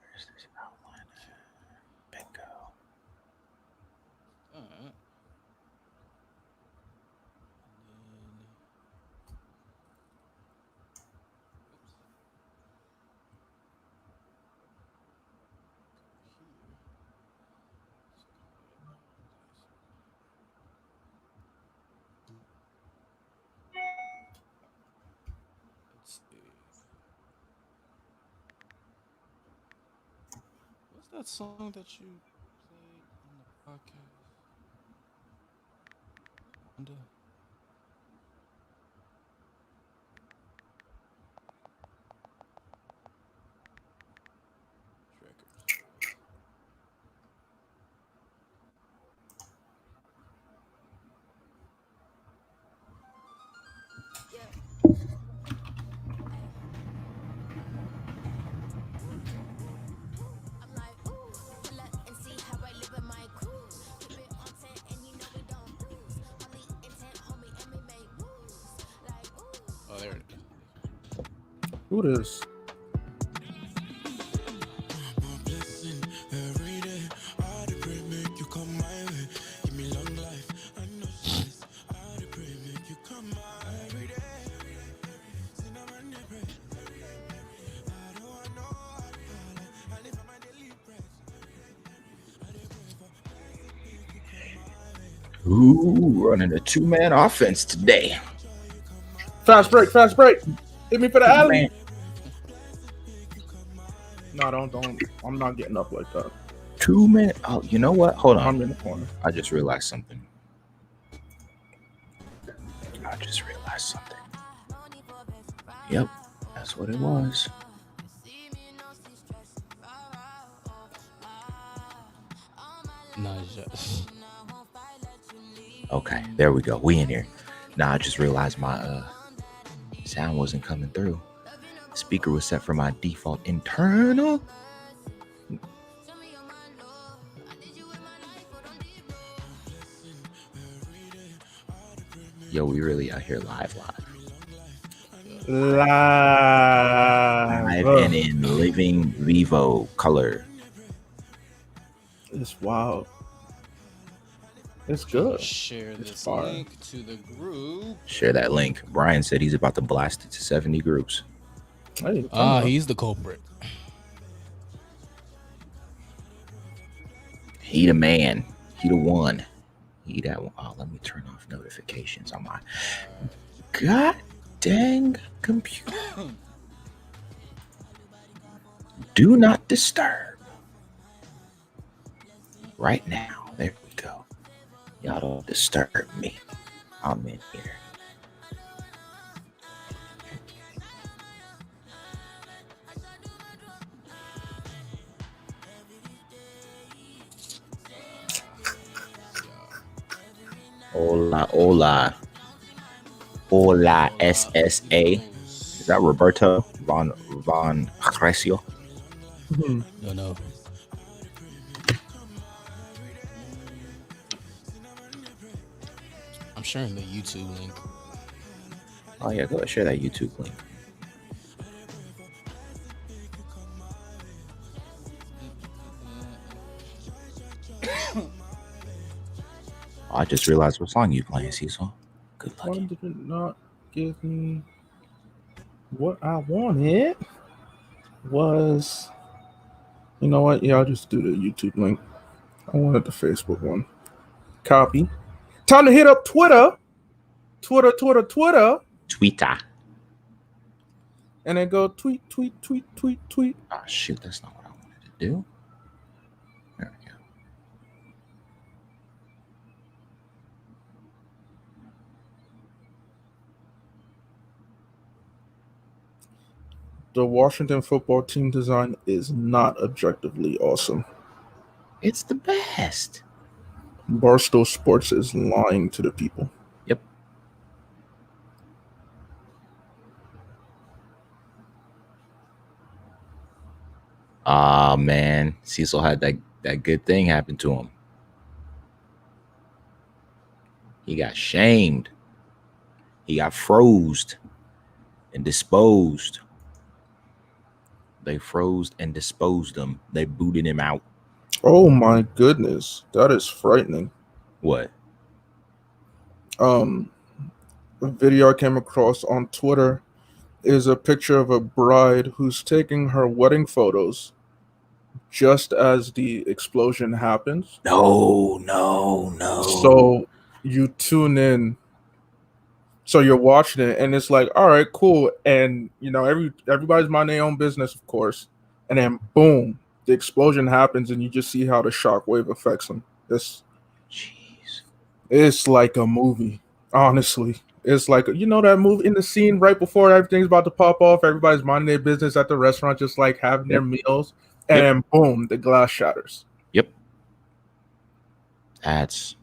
Where's this outline? Bingo. All right. Let's see. What's that song that you played on the podcast? Wanda? Records. Oh, there it is. Who this? Ooh, running a two-man offense today. Fast break, fast break. Hit me for the alley. Man. No, don't. I'm not getting up like that. 2 minutes. Oh, you know what? Hold on. I'm in the corner. I just realized something. Yep, that's what it was. Nice. Okay, there we go. We in here. Now I just realized my sound wasn't coming through. The speaker was set for my default internal. Yo, we really out here live Live and in living vivo color. It's wild. It's good. Share It's this fire. link to the group. Share that link. Brian said he's about to blast it to 70 groups. Hey, He's the culprit. He the man. He the one. He that one. Oh, let me turn off notifications on my god dang computer. Do not disturb. Right now. There we go. Y'all don't disturb me. I'm in here. Hola, hola. Hola, SSA. Is that Roberto Von Crescio? No. I'm sharing the YouTube link. Oh yeah, go ahead, share that YouTube link. I just realized what song you playing, Cecil. Good luck. Why did it not give me what I wanted? Was, you know what? Yeah, I'll just do the YouTube link. I wanted the Facebook one. Copy. Time to hit up Twitter. Twitter. And then go tweet. Oh shoot, that's not what I wanted to do. There we go. The Washington football team design is not objectively awesome. It's the best. Barstool Sports is lying to the people. Yep. Ah man, Cecil had that good thing happen to him. He got shamed. He got froze and disposed. They froze and disposed him. They booted him out. Oh my goodness, that is frightening. What? Um, a video I came across on Twitter is a picture of a bride who's taking her wedding photos just as the explosion happens. No, no, no. So you tune in, so you're watching it, and it's like, all right, cool, and everybody's minding their own business, of course, and then boom, the explosion happens, and you just see how the shockwave affects them. Jeez. It's like a movie, honestly. It's like that movie in the scene right before everything's about to pop off. Everybody's minding their business at the restaurant, just like having their Yep. meals, and Yep. then boom, the glass shatters. Yep. That's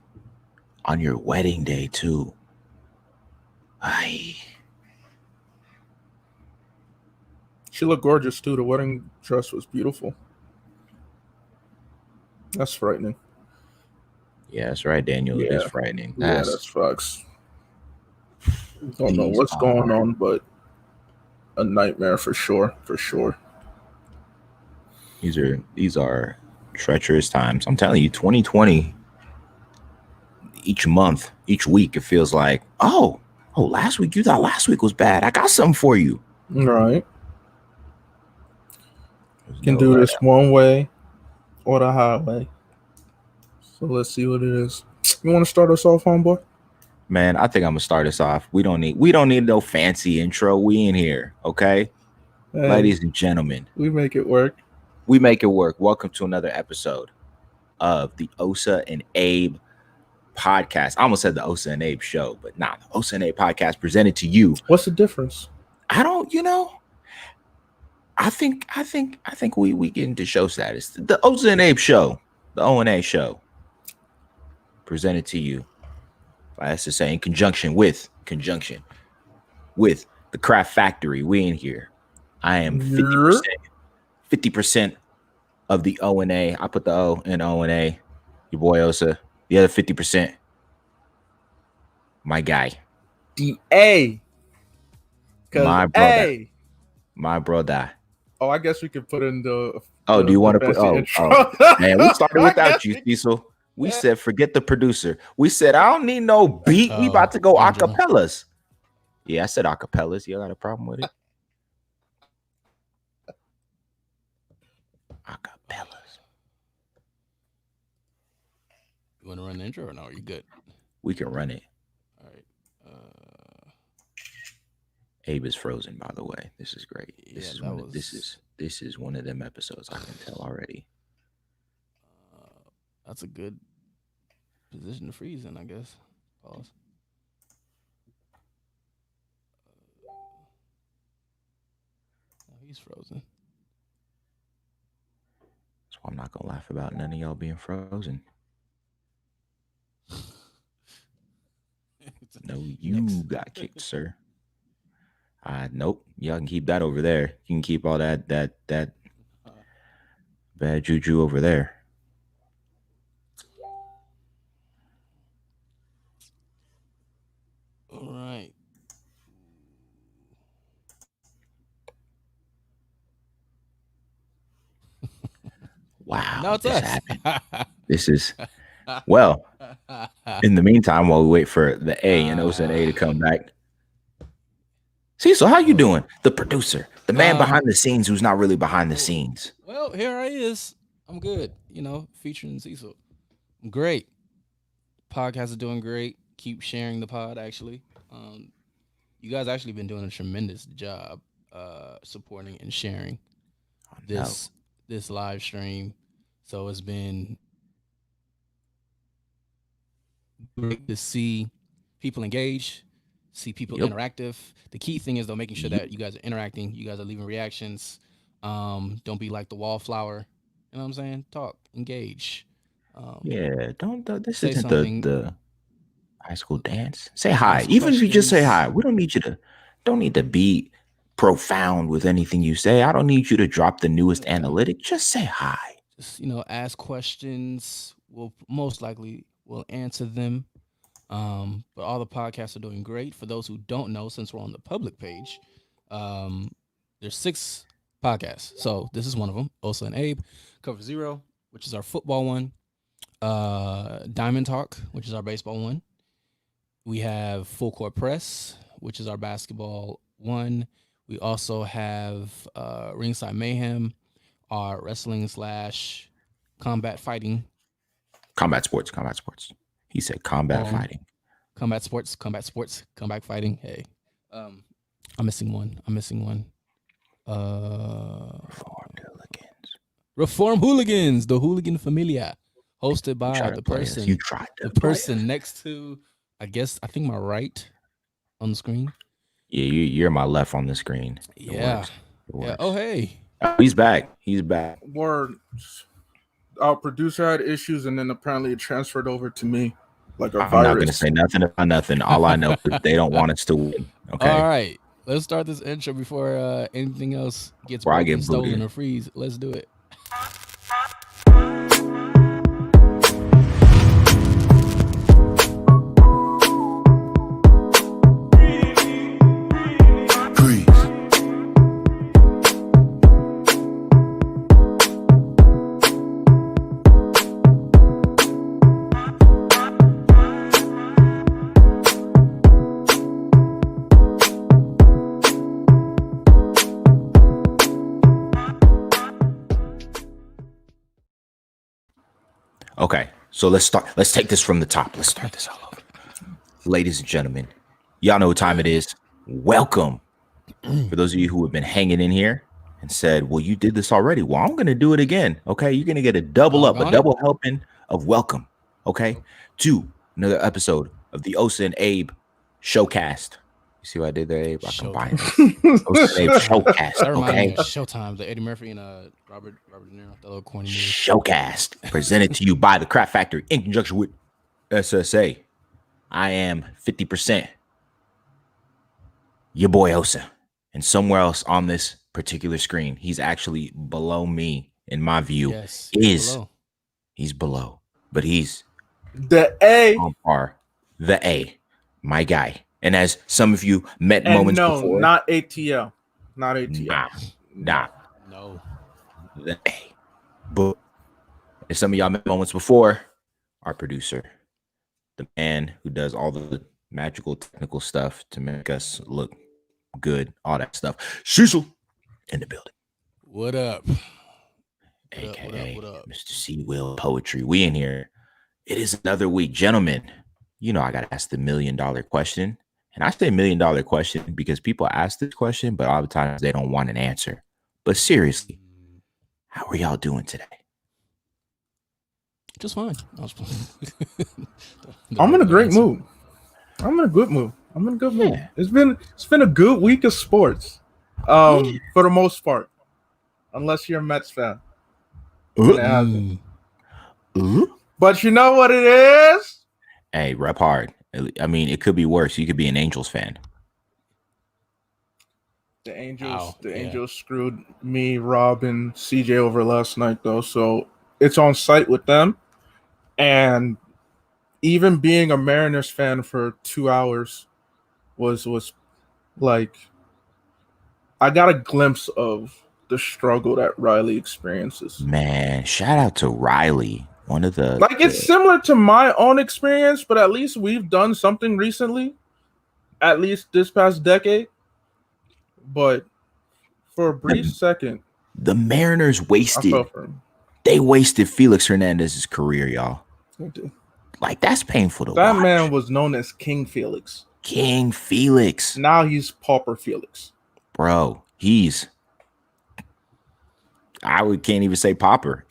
on your wedding day too. Aye. She looked gorgeous too. The wedding dress was beautiful. That's frightening. Yeah, that's right, Daniel. It is Yeah, frightening. yeah, that's facts. Don't know These what's going are on, but a nightmare for sure, for sure. these are treacherous times. I'm telling you, 2020. Each month, each week, it feels like, last week you thought last week was bad. I got something for you. Right. There's Can no do let this up. one way or the highway. So let's see what it is. You want to start us off, homeboy? Man, I think I'm gonna start us off. We don't need no fancy intro. We in here, okay? Hey, Ladies and gentlemen, we make it work. we make it work. Welcome to another episode of the Osa and Abe podcast. I almost said the Osa and Abe show, but nah, the Osa and Abe podcast presented to you. What's the difference? I don't, I think we get into show status. The Osa and Abe show, the O&A show, presented to you. That's to say, in conjunction with the Craft Factory. We in here. I am 50% of the O&A. I put the O in O&A. Your boy Osa. The other 50%, my guy. The A. My brother. My brother. Oh, I guess we could put in the. Oh, do you want to put? Oh, man, we started without you, Cecil. We said forget the producer. We said I don't need no beat. We about to go acapellas. Yeah, I said acapellas. You got a problem with it? Acapellas. You want to run the intro or no? Are you good? We can run it. All right. Abe is frozen, by the way. This is great. This Yeah, is one of them episodes. I can tell already. That's a good position to freeze in, I guess. Pause. Oh, he's frozen. So I'm not gonna laugh about none of y'all being frozen. No, you got kicked, sir. Nope. Y'all can keep that over there. You can keep all that bad juju over there. All right. Wow. Now it's this us. happened. This is well. In the meantime, while we wait for the A and Osa and A to come back. See, so how you doing? The producer, the man behind the scenes who's not really behind the scenes. Well, here I is. I'm good. Featuring Cecil. I'm great. Podcast is doing great. Keep sharing the pod. Actually, you guys actually been doing a tremendous job supporting and sharing this live stream. So it's been great to see people engage, see people interactive. The key thing is though making sure that you guys are interacting, you guys are leaving reactions. Don't be like the wallflower. You know what I'm saying? Talk, engage. Don't. This say isn't something. the high school dance. Say hi. Ask Even if you just say hi, questions. we don't need you to. Don't need to be profound with anything you say. I don't need you to drop the newest analytic. Just say hi. Just ask questions. We'll most likely will answer them. But all the podcasts are doing great. For those who don't know, since we're on the public page, there's 6 podcasts. So this is one of them. Osa and Abe, Cover Zero, which is our football one. Diamond Talk, which is our baseball one. We have Full Court Press, which is our basketball one. We also have Ringside Mayhem, our wrestling / combat fighting. Combat sports. He said combat fighting. Combat sports, combat fighting. Hey, I'm missing one. Reform Hooligans, the Hooligan Familia, hosted by the person next to, I think my right on the screen. Yeah, you're my left on the screen. Yeah. Oh, hey. He's back. Word. Our producer had issues, and then apparently it transferred over to me like a virus. I'm not going to say nothing about nothing. All I know is they don't want us to win. Okay. All right. Let's start this intro before anything else gets broken, stolen, or freeze. Let's do it. Okay, so let's start. Let's take this from the top. Let's start this all over. Ladies and gentlemen, y'all know what time it is. Welcome. For those of you who have been hanging in here and said, well, you did this already. Well, I'm going to do it again. Okay, you're going to get a double helping of welcome. Okay, to another episode of the Osa and Abe Showcast. You see what I did there, Abe? I combined it. Osa and Abe Showcast. That reminds me of Showtime, the Eddie Murphy and Robert De Niro, that little corny movie. Showcast, presented to you by the Craft Factory in conjunction with SSA. I am 50%. Your boy Osa. And somewhere else on this particular screen, he's actually below me in my view. Yes, he's below. But he's the A on par. The A, my guy. And as some of you met moments before. Not ATL. Not ATL. Nah. No. The A. But as some of y'all met moments before, our producer, the man who does all the magical technical stuff to make us look good, all that stuff. Cecil in the building. What up? AKA what up? Mr. C. Will Poetry. We in here. It is another week. Gentlemen, you know I got to ask the $1 million question. And I say $1 million question because people ask this question, but all the times they don't want an answer. But seriously, how are y'all doing today? Just fine. I'm in a great mood. I'm in a good mood. Yeah. It's been a good week of sports. For the most part. Unless you're a Mets fan. But you know what it is? Hey, rep hard. I mean, it could be worse. You could be an Angels fan. The Angels screwed me, Rob, and CJ over last night, though. So it's on site with them. And even being a Mariners fan for 2 hours was like, I got a glimpse of the struggle that Riley experiences. Man, shout out to Riley. One of the it's similar to my own experience, but at least we've done something recently, at least this past decade. But for a brief second, the Mariners wasted Felix Hernandez's career, y'all. Like, that's painful to watch. That man was known as King Felix. King Felix. Now he's Pauper Felix. Bro, can't even say Pauper.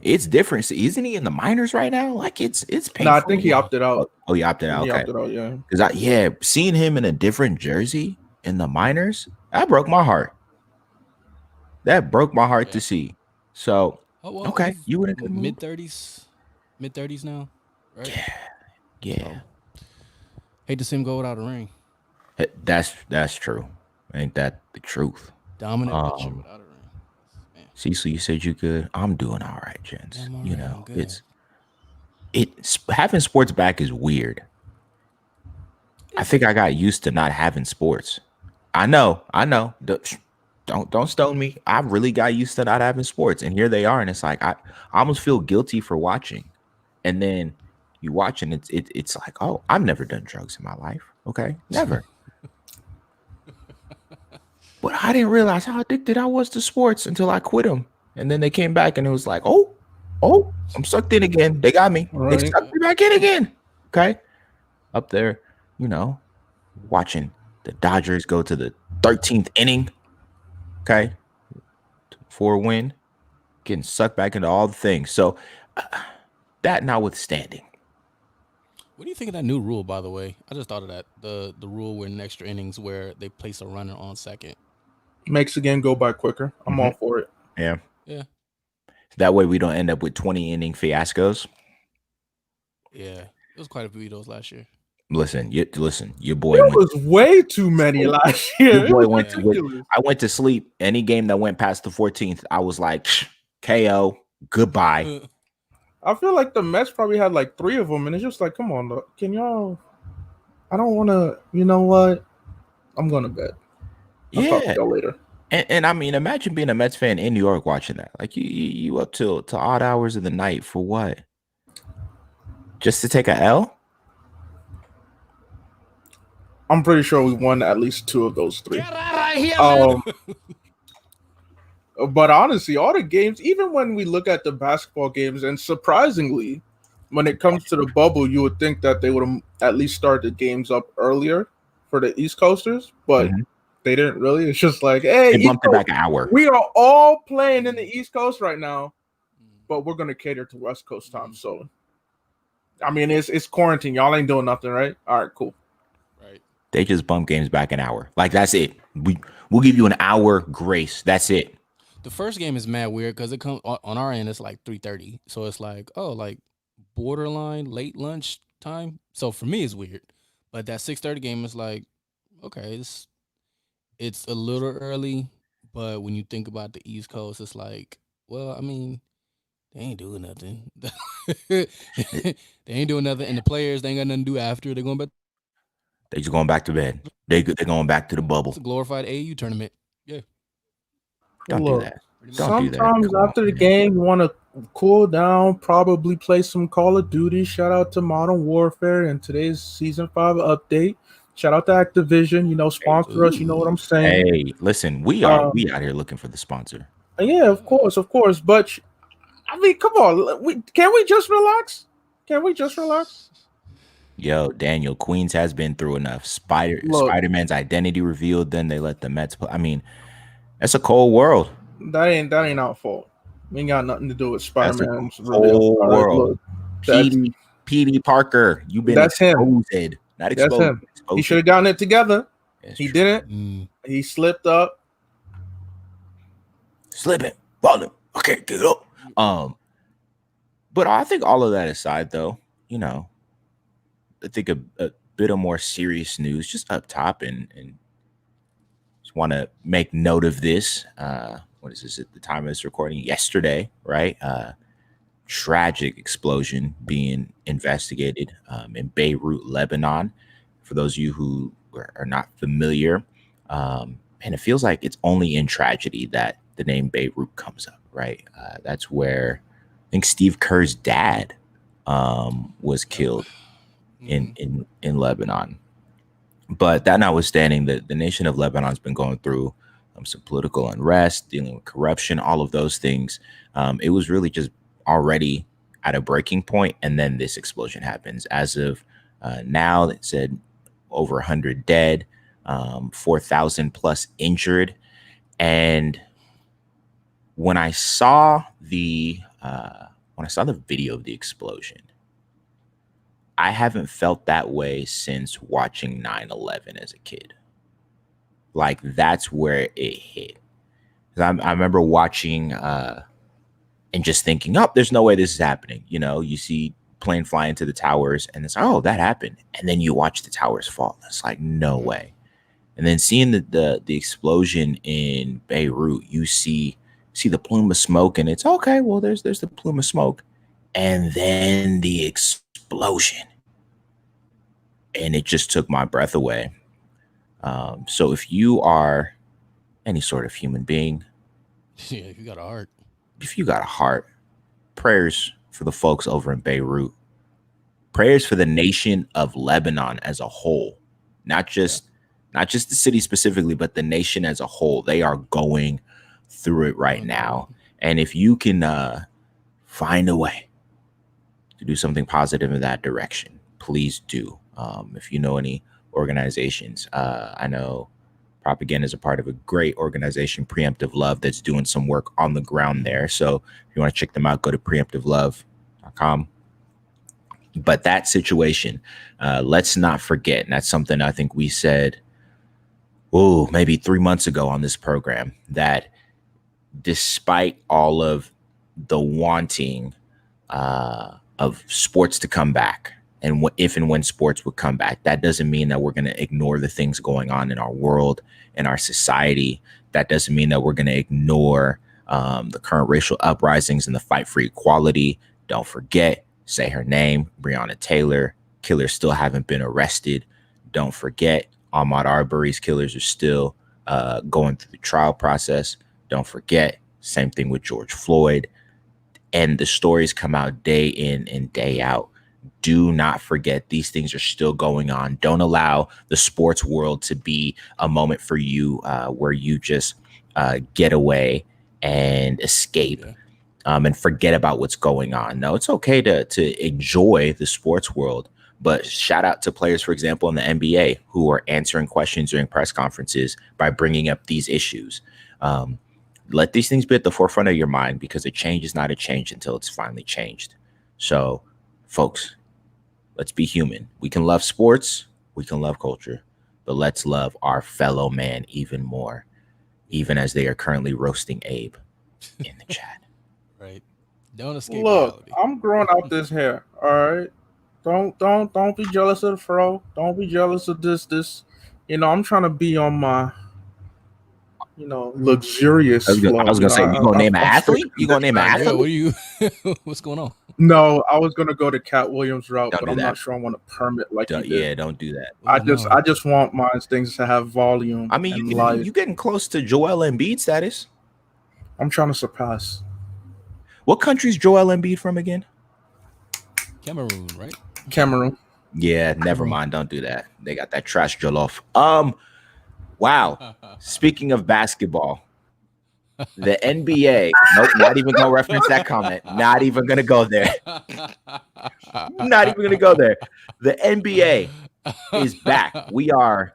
It's different. Isn't he in the minors right now? Like, it's painful. No, I think he opted out. Oh, he opted out. He okay. opted out, yeah. Because seeing him in a different jersey in the minors, that broke my heart. To see. So, okay, you would have mid-30s now, right? Yeah. So, hate to see him go without a ring. That's true. Ain't that the truth? Dominant pitcher without a ring. Cecil, you said you good. I'm doing all right, gents. It's having sports back is weird. I think I got used to not having sports. I know. don't stone me. I really got used to not having sports, and here they are, and it's like I almost feel guilty for watching, and then you watch, and it's like, oh, I've never done drugs in my life. Okay, never. But I didn't realize how addicted I was to sports until I quit them, and then they came back, and it was like, oh, I'm sucked in again. They got me. Right. They sucked me back in again. Okay, up there, watching the Dodgers go to the 13th inning. Okay, for a win, getting sucked back into all the things. So that notwithstanding, What do you think of that new rule, by the way? I just thought of that. The rule where in extra innings where they place a runner on second. Makes the game go by quicker. I'm all for it. yeah. Yeah. That way we don't end up with 20 inning fiascos. Yeah. It was quite a few of those last year. Listen, your boy There was way too many last year. Your boy It was went to. ridiculous. I went to sleep. Any game that went past the 14th, I was like, KO, goodbye. I feel like the Mets probably had like 3 of them, and it's just like, come on, look, can y'all? I don't want to. You know what? I'm going to bed. I'll talk to y'all later. And I mean, imagine being a Mets fan in New York watching that. Like you up till odd hours of the night for what? Just to take a L? I'm pretty sure we won at least 2 of those 3. Get out of here, man. But honestly, all the games, even when we look at the basketball games, and surprisingly, when it comes to the bubble, you would think that they would have at least started the games up earlier for the East Coasters, but they didn't really. It's just like, hey, they bumped it back an hour. We are all playing in the East Coast right now, but we're going to cater to West Coast time. So, I mean, it's quarantine. Y'all ain't doing nothing, right? All right, cool. Right. They just bump games back an hour. Like, that's it. We'll give you an hour grace. That's it. The first game is mad weird because it comes on our end. It's like 3:30, so it's like borderline late lunch time. So for me, it's weird. But that 6:30 game is like, okay, it's a little early, but when you think about the East Coast, it's like, well, I mean, they ain't doing nothing. They ain't doing nothing, and the players, they ain't got nothing to do after. They're going back. They just going back to bed. They're going back to the bubble. It's a glorified AAU tournament. Yeah. Don't do that. Sometimes after the game, you want to cool down, probably play some Call of Duty. Shout out to Modern Warfare and today's Season 5 update. Shout out to Activision, sponsor us. You know what I'm saying? Hey, listen, we out here looking for the sponsor. Yeah, of course. But I mean, come on, can we just relax? Yo, Daniel, Queens has been through enough. Spider-Man's identity revealed. Then they let the Mets play. I mean, that's a cold world. That ain't our fault. We ain't got nothing to do with Spider-Man's whole world. P.D. Parker, you've been exposed. Him. Not exposed. That's him. Exposed. He should have gotten it together. He true. Didn't. He slipped up. Slipping. Falling. Okay, get up. But I think all of that aside, though, I think a bit of more serious news just up top, and just want to make note of this. What is this at the time of this recording? Yesterday, right? Tragic explosion being investigated in Beirut, Lebanon. For those of you who are not familiar, and it feels like it's only in tragedy that the name Beirut comes up, right? That's where I think Steve Kerr's dad was killed in Lebanon. But that notwithstanding, the nation of Lebanon has been going through some political unrest, dealing with corruption, all of those things. It was really just already at a breaking point, and then this explosion happens. As of now, it said over 100 dead, 4,000 plus injured. And when I saw the video of the explosion, I haven't felt that way since watching 9/11 as a kid. Like, that's where it hit. I remember watching and just thinking, oh, there's no way this is happening. You see plane fly into the towers and it's like, oh, that happened. And then you watch the towers fall. It's like, no way. And then seeing the explosion in Beirut, you see the plume of smoke, and it's okay. Well, there's the plume of smoke, and then the explosion, and it just took my breath away. So if you are any sort of human being, Yeah, if you got a heart. if you got a heart, prayers for the folks over in Beirut, prayers for the nation of Lebanon as a whole, not just the city specifically, but the nation as a whole. They are going through it right now. And if you can find a way to do something positive in that direction, please do. If you know any organizations, I know Propaganda is a part of a great organization, Preemptive Love, that's doing some work on the ground there. So if you want to check them out, go to preemptivelove.com. But that situation, let's not forget, and that's something I think we said, maybe 3 months ago on this program, that despite all of the wanting of sports to come back, and if and when sports would come back, that doesn't mean that we're going to ignore the things going on in our world, in our society. That doesn't mean that we're going to ignore the current racial uprisings and the fight for equality. Don't forget, say her name, Breonna Taylor. Killers still haven't been arrested. Don't forget, Ahmaud Arbery's killers are still going through the trial process. Don't forget, same thing with George Floyd. And the stories come out day in and day out. Do not forget, these things are still going on. Don't allow the sports world to be a moment for you where you just get away and escape and forget about what's going on. No, it's okay to enjoy the sports world, but shout out to players, for example, in the NBA who are answering questions during press conferences by bringing up these issues. Let these things be at the forefront of your mind, because a change is not a change until it's finally changed. So, folks, let's be human. We can love sports, we can love culture, but let's love our fellow man even more, even as they are currently roasting Abe in the chat. Right. Don't escape Look, reality. I'm growing out this hair. All right. Don't be jealous of the fro. Don't be jealous of this. I'm trying to be on my luxurious flow. I was gonna say, you gonna name an athlete? You gonna name an athlete? Yeah, what are you? What's going on? No, I was gonna go to Cat Williams route, Don't but do I'm that. not sure I want to permit like you did. Yeah, don't do that. I just want my things to have volume. I mean, and you getting close to Joel Embiid status. I'm trying to surpass. What country's Joel Embiid from again? Cameroon, right? Cameroon. Yeah, never mind. Don't do that. They got that trash jollof. Wow. Speaking of basketball, the NBA. Nope, not even gonna reference that comment. Not even gonna go there. Not even gonna go there. The NBA is back. We are.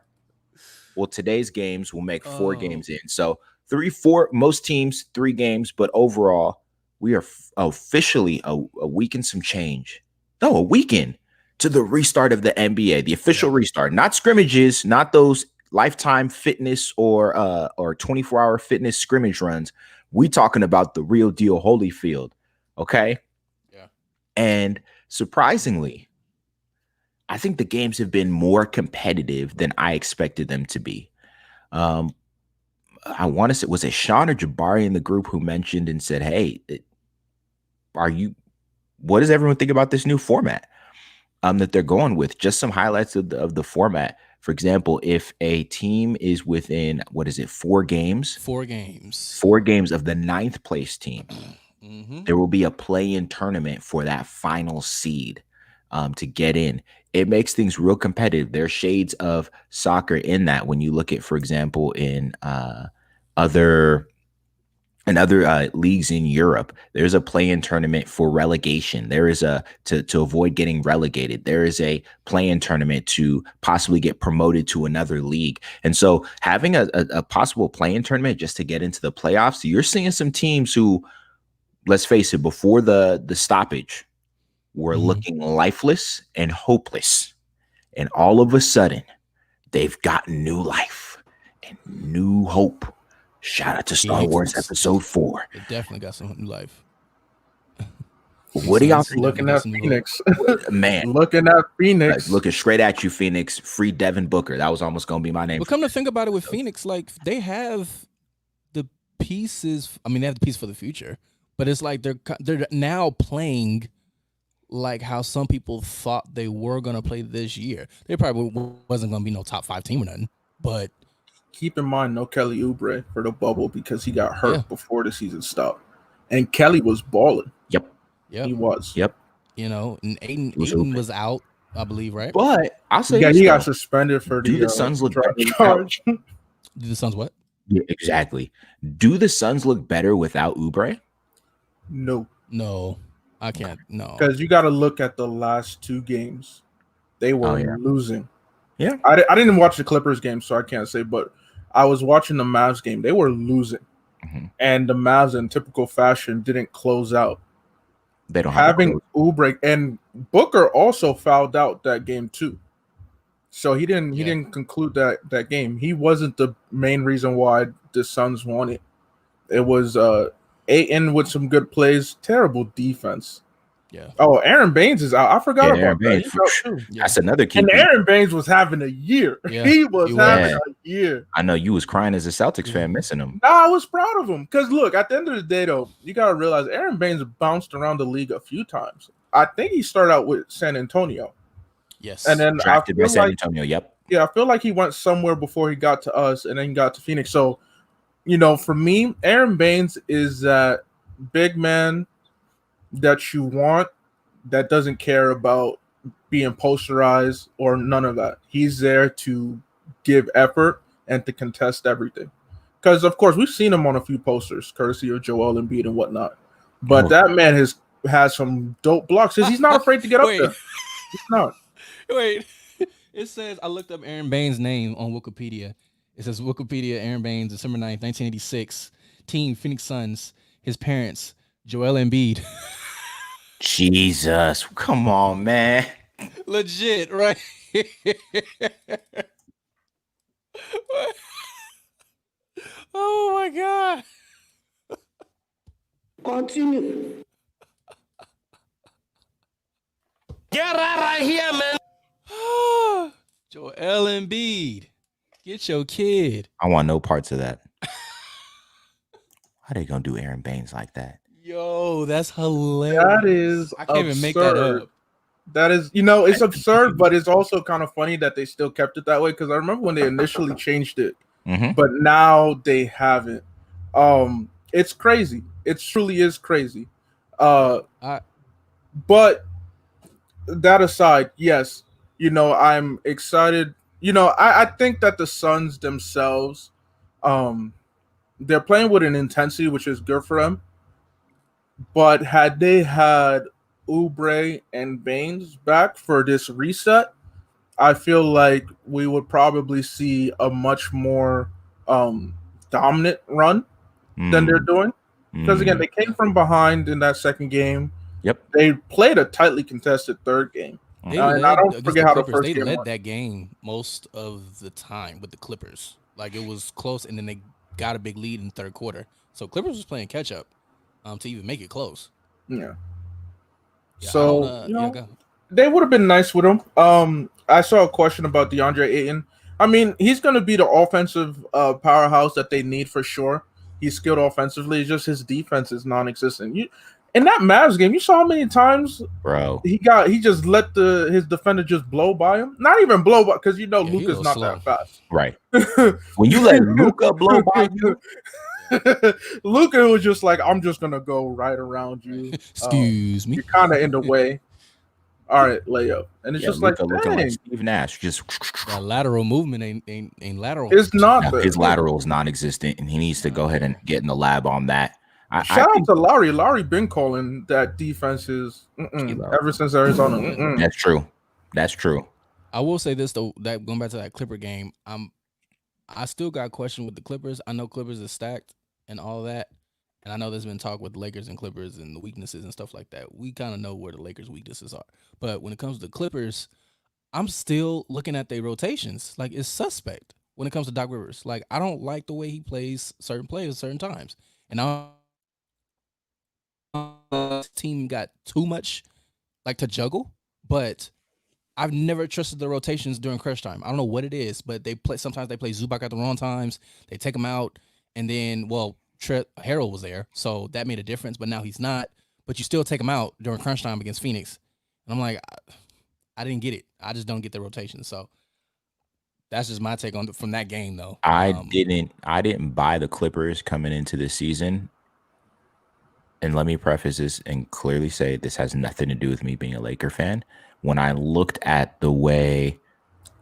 Well, today's games will make 4 games in. So 3-4. Most teams 3 games, but overall, we are officially a week and some change. No, a weekend to the restart of the NBA, the official restart. Not scrimmages, not those Lifetime Fitness or 24-hour fitness scrimmage runs. We talking about the real deal Holyfield, okay? Yeah. And surprisingly, I think the games have been more competitive than I expected them to be. I want to say, was it Sean or Jabari in the group who mentioned and said, "Hey, what does everyone think about this new format that they're going with?" Just some highlights of the format. For example, if a team is within, 4 games? 4 games. 4 games of the 9th place team, there will be a play-in tournament for that final seed to get in. It makes things real competitive. There's shades of soccer in that. When you look at, for example, in other leagues in Europe, there's a play-in tournament for relegation. There is to avoid getting relegated. There is a play-in tournament to possibly get promoted to another league. And so having a possible play-in tournament just to get into the playoffs, you're seeing some teams who, let's face it, before the stoppage, were looking lifeless and hopeless. And all of a sudden, they've gotten new life and new hope. Shout out to Star Wars Episode 4. It definitely got some new life. What do y'all think? Looking at Phoenix. Man. Looking at Phoenix. Looking straight at you, Phoenix. Free Devin Booker. That was almost going to be my name. But come to think about it, with Phoenix, like, they have the pieces. I mean, they have the piece for the future. But it's like they're now playing like how some people thought they were going to play this year. They probably wasn't going to be no top 5 team or nothing. But keep in mind no Kelly Oubre for the bubble because he got hurt Yeah. before the season stopped, and Kelly was balling. Yep. He was. Yep. You know, and was Aiden open. was out, I believe, right? But I'll say Yeah, this, he got though. suspended for Do the the Suns look driving better without- charge. Do the Suns what? Yeah, exactly. Do the Suns look better without Oubre? No, No, I can't. No. because you got to look at the last 2 games. They were yeah. losing. Yeah. I didn't watch the Clippers game, so I can't say, but I was watching the Mavs game. They were losing. Mhm. And the Mavs, in typical fashion, didn't close out. They don't have Having Oubre and Booker also fouled out that game too. So he didn't conclude that game. He wasn't the main reason why the Suns won it. It was Ayton with some good plays, terrible defense. Yeah. Oh, Aaron Baines is out. I forgot about Aaron that. Baines. He's out too. Yeah. That's another key. And Aaron Baines was having a year. Yeah, He was he having was. a year. I know you was crying as a Celtics fan missing him. Nah, I was proud of him. Because look, at the end of the day, though, you gotta realize Aaron Baines bounced around the league a few times. I think he started out with San Antonio. Yes. And then Drafted by I feel San like, Antonio. Yep. yeah, I feel like he went somewhere before he got to us and then got to Phoenix. So, you know, for me, Aaron Baines is that big man that you want that doesn't care about being posterized or none of that. He's there to give effort and to contest everything. Because, of course, we've seen him on a few posters, courtesy of Joel Embiid and whatnot. But that man has some dope blocks. He's not afraid to get up there. He's not. Wait. It says, I looked up Aaron Baines' name on Wikipedia. It says Wikipedia, Aaron Baines, December 9th, 1986. Team, Phoenix Suns. His parents, Joel Embiid. Jesus. Come on, man. Legit, right? Oh, my God. Continue. Get out of here, man. Joel Embiid. Get your kid. I want no parts of that. How they gonna do Aaron Baines like that? Yo, that's hilarious. That is I can't even make that up. That is, you know, it's absurd, but it's also kind of funny that they still kept it that way. Because I remember when they initially changed it, but now they haven't. It's crazy. It truly is crazy. But that aside, yes, you know, I'm excited. You know, I think that the Suns themselves, they're playing with an intensity which is good for them. But had they had Oubre and Baines back for this reset, I feel like we would probably see a much more dominant run than they're doing. Because again, they came from behind in that second game. Yep. They played a tightly contested third game. They And I don't forget how the first they game led went. that game most of the time with the Clippers. Like, it was close, and then they got a big lead in the third quarter. So Clippers was playing catch up to even make it close. Yeah. Yeah, So, you know, go. they would have been nice with him. I saw a question about DeAndre Ayton. I mean, he's going to be the offensive powerhouse that they need for sure. He's skilled offensively. It's just his defense is non-existent. In that Mavs game, you saw how many times, bro, he just let his defender just blow by him. Not even blow by, because you know Luka's not slow. that fast. Right. When you let Luka blow by you, Luka was just like, I'm just gonna go right around you. Excuse me. You're kind of in the way. All right, layup, and it's just Luka like, looking like dang, Steve Nash. Just That lateral movement ain't lateral. it's not yeah, the his lateral is non-existent, and he needs to go ahead and get in the lab on that. Shout out to Lowry. Lowry been calling that defenses ever since Arizona. That's true. That's true. I will say this though, that going back to that Clipper game, I still got questioned with the Clippers. I know Clippers is stacked and all that, and I know there's been talk with Lakers and Clippers and the weaknesses and stuff like that. We kind of know where the Lakers' weaknesses are, but when it comes to the Clippers, I'm still looking at their rotations. Like, it's suspect when it comes to Doc Rivers. Like, I don't like the way he plays certain plays at certain times, and team got too much like to juggle, but I've never trusted the rotations during crunch time. I don't know what it is, but sometimes they play Zubac at the wrong times. They take him out, and then Harold was there, so that made a difference, but now he's not. But you still take him out during crunch time against Phoenix. And I'm like, I didn't get it. I just don't get the rotation. So That's just my take on from that game, though. I didn't buy the Clippers coming into the season. And let me preface this and clearly say this has nothing to do with me being a Laker fan. When I looked at the way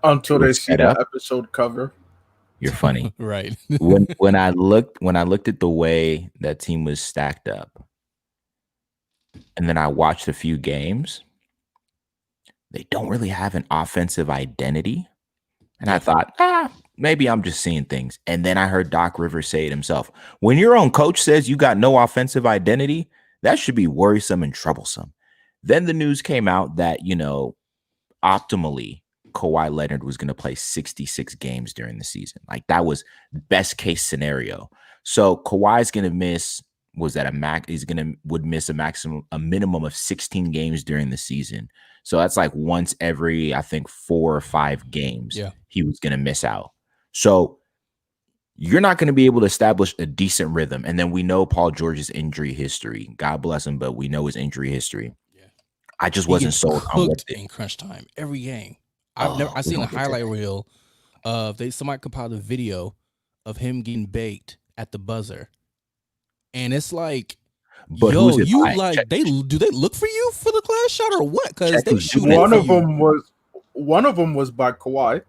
Until it they was see set the up, episode cover. you're funny. Right. when I looked at the way that team was stacked up, and then I watched a few games, they don't really have an offensive identity. And I thought, maybe I'm just seeing things. And then I heard Doc Rivers say it himself. When your own coach says you got no offensive identity, that should be worrisome and troublesome. Then the news came out that, optimally, Kawhi Leonard was going to play 66 games during the season. Like, that was best case scenario. So Kawhi's going to miss, would miss a minimum of 16 games during the season. So that's like once every, I think, 4 or 5 games he was going to miss out. So you're not going to be able to establish a decent rhythm. And then we know Paul George's injury history. God bless him, but we know his injury history. Yeah. I just wasn't sold on what in crunch time every game. I've seen a highlight reel of somebody compiled a video of him getting baked at the buzzer. And it's like, but yo, you by? Like do they look for you for the glass shot or what? Because they shoot one of them was by Kawhi.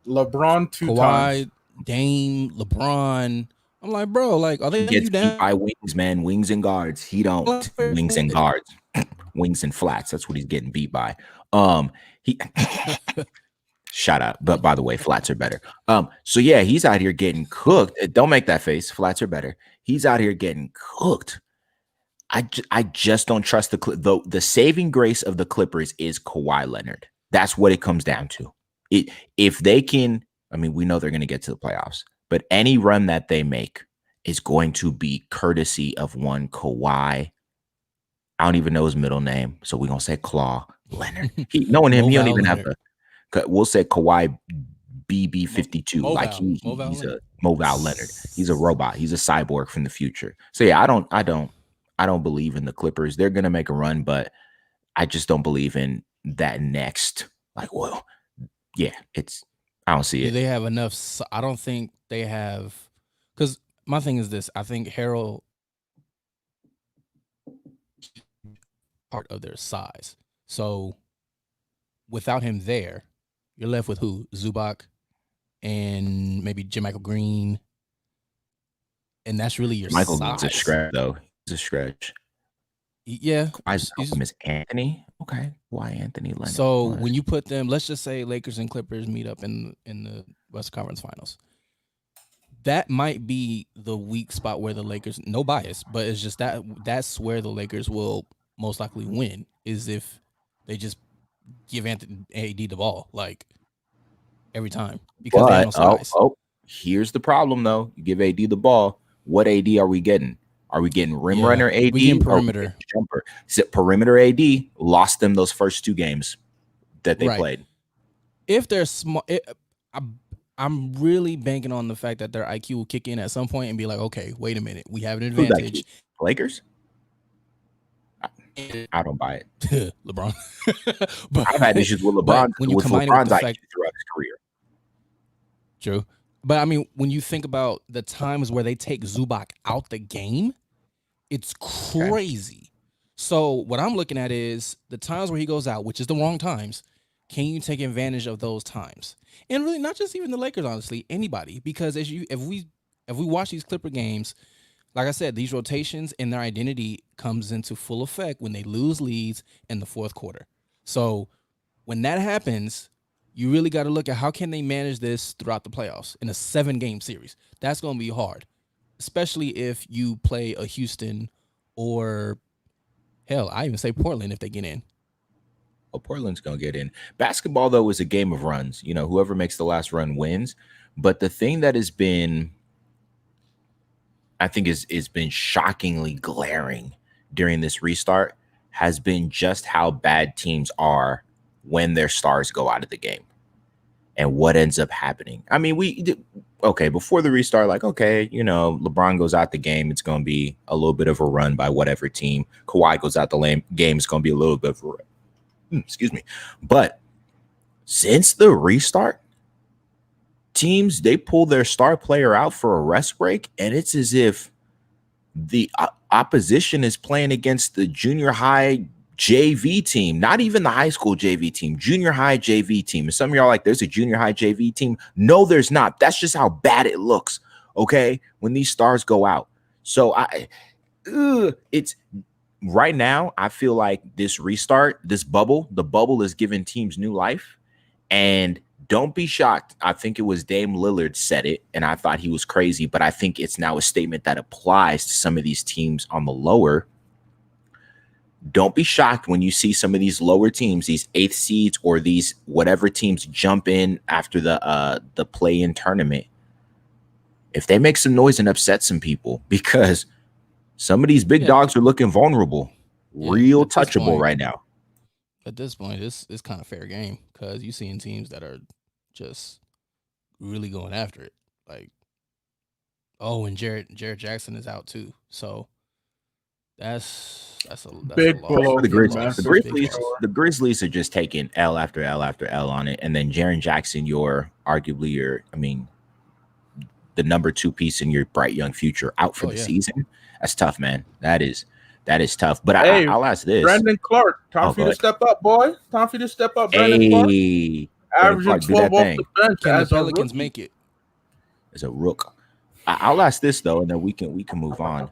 LeBron 2 times. Dame, LeBron. I'm like, bro, like, are they gets beat by wings, man? Wings and guards. He don't wings and guards, wings and flats. That's what he's getting beat by. He shout out, but by the way, flats are better. So yeah, he's out here getting cooked. Don't make that face. Flats are better. He's out here getting cooked. I just don't trust the saving grace of the Clippers is Kawhi Leonard. That's what it comes down to. If they can, I mean, we know they're going to get to the playoffs, but any run that they make is going to be courtesy of one Kawhi. I don't even know his middle name, so we're going to say Claw Leonard. Knowing him, he don't even have to. We'll say Kawhi BB52. Like he's a Mobile Leonard. He's a robot. He's a cyborg from the future. So yeah, I don't believe in the Clippers. They're going to make a run, but I just don't believe in that next. Like, well, yeah, I don't see it. Do they have enough? I don't think they have, because my thing is this. I think Harold part of their size. So without him there, you're left with who? Zubac and maybe JaMychal Green. And that's really your Michael size. Green's a stretch, though. He's a stretch. Yeah. His name is Anthony. Okay. Why Anthony Leonard? So when you put them, let's just say Lakers and Clippers meet up in the West Conference Finals. That might be the weak spot where the Lakers, no bias, but it's just that's where the Lakers will most likely win, is if they just give AD the ball like every time, because they have no size. Here's the problem though. You give AD the ball. What AD are we getting? Are we getting rim runner AD? We getting perimeter jumper. Perimeter AD lost them those first 2 games that they played. If they're small, I'm really banking on the fact that their IQ will kick in at some point and be like, okay, wait a minute, we have an advantage. Lakers? I don't buy it. LeBron. But I've had issues with LeBron. When you combine it with the fact throughout his career. True. But I mean, when you think about the times where they take Zubac out the game, it's crazy. Okay. So what I'm looking at is the times where he goes out, which is the wrong times. Can you take advantage of those times? And really, not just even the Lakers, honestly, anybody. Because if we watch these Clipper games, like I said, these rotations and their identity comes into full effect when they lose leads in the fourth quarter. So when that happens, you really got to look at how can they manage this throughout the playoffs in a 7-game series. That's going to be hard, especially if you play a Houston or, hell, I even say Portland if they get in. Oh, Portland's going to get in. Basketball, though, is a game of runs. You know, whoever makes the last run wins. But the thing that has been, I think, is been shockingly glaring during this restart has been just how bad teams are when their stars go out of the game and what ends up happening. I mean, before the restart, like, okay, you know, LeBron goes out the game, it's going to be a little bit of a run by whatever team. Kawhi goes out the game, it's going to be a little bit of a run. Excuse me. But since the restart, teams, they pull their star player out for a rest break, and it's as if the opposition is playing against the junior high JV team, not even the high school JV team, junior high JV team. And some of y'all are like, there's a junior high JV team. No, there's not. That's just how bad it looks, okay, when these stars go out. So it's right now, I feel like this restart, the bubble is giving teams new life. And don't be shocked. I think it was Dame Lillard said it, and I thought he was crazy, but I think it's now a statement that applies to some of these teams on the lower. Don't be shocked when you see some of these lower teams, these 8th seeds or these whatever teams jump in after the play-in tournament. If they make some noise and upset some people, because some of these big dogs are looking vulnerable, real touchable right now. At this point, it's kind of fair game because you're seeing teams that are just really going after it. Like, and Jared Jackson is out too. So that's a big blow for the Grizzlies. The Grizzlies are just taking L after L after L on it. And then Jaren Jackson, the number 2 piece in your bright young future out for the season. That's tough, man. That is tough. But I'll ask this. Brandon Clark, time for you to step up, boy. Time for you to step up, Brandon Clark. Averaging 12 off the bench. Can the Pelicans make it? As a rook. I'll ask this, though, and then we can move on.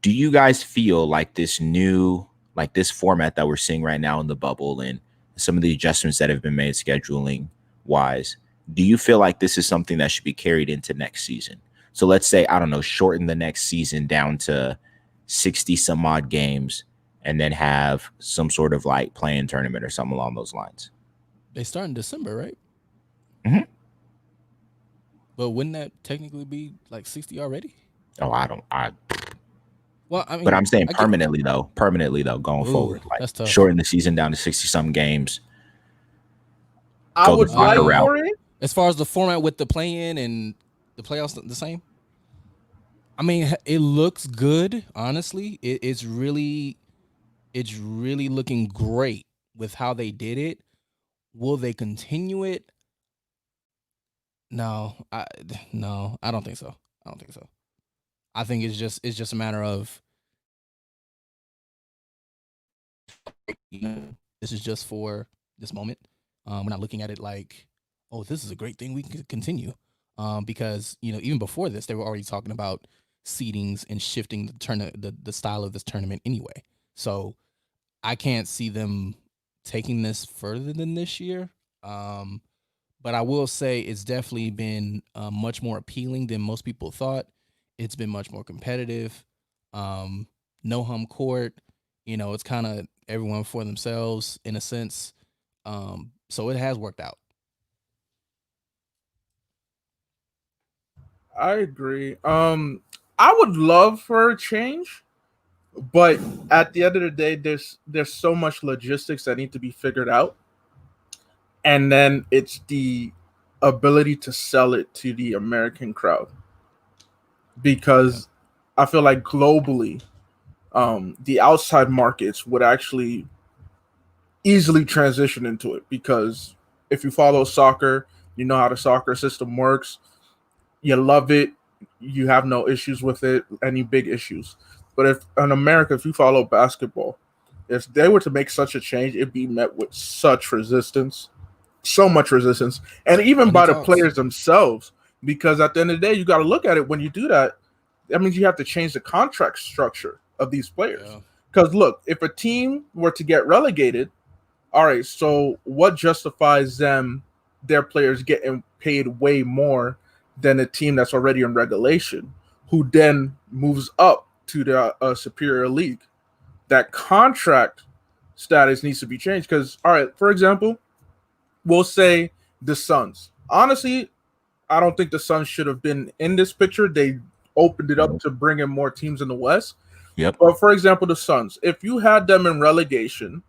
Do you guys feel like this format that we're seeing right now in the bubble and some of the adjustments that have been made scheduling-wise, do you feel like this is something that should be carried into next season? So let's say, I don't know, shorten the next season down to 60 some odd games and then have some sort of like play-in tournament or something along those lines. They start in December, right? Mm-hmm. But wouldn't that technically be like 60 already? Well, but I'm saying permanently though, going forward, like that's tough. Shorten the season down to 60 some games. I would like for it. As far as the format with the play-in and the playoffs, the same. I mean, it looks good. Honestly, it's really looking great with how they did it. Will they continue it? No, I don't think so. I think it's just a matter of, this is just for this moment. We're not looking at it like, oh, this is a great thing we can continue. Because even before this, they were already talking about seedings and shifting the style of this tournament anyway. So I can't see them taking this further than this year. But I will say it's definitely been much more appealing than most people thought. It's been much more competitive. No home court. It's kind of everyone for themselves in a sense. So it has worked out. I agree. I would love for a change, but at the end of the day, there's so much logistics that need to be figured out. And then it's the ability to sell it to the American crowd. Because I feel like globally, the outside markets would actually easily transition into it. Because if you follow soccer, you know how the soccer system works. You love it. You have no issues with it, any big issues. But if in America, if you follow basketball, if they were to make such a change, it'd be met with such resistance, so much resistance, and even by the players themselves. Because at the end of the day, you got to look at it when you do that. That means you have to change the contract structure of these players. Because look, if a team were to get relegated, all right, so what justifies their players getting paid way more than a team that's already in regulation, who then moves up to the superior league? That contract status needs to be changed. Because, all right, for example, we'll say the Suns. Honestly, I don't think the Suns should have been in this picture. They opened it up to bring in more teams in the West. Yep. But for example, the Suns, if you had them in relegation,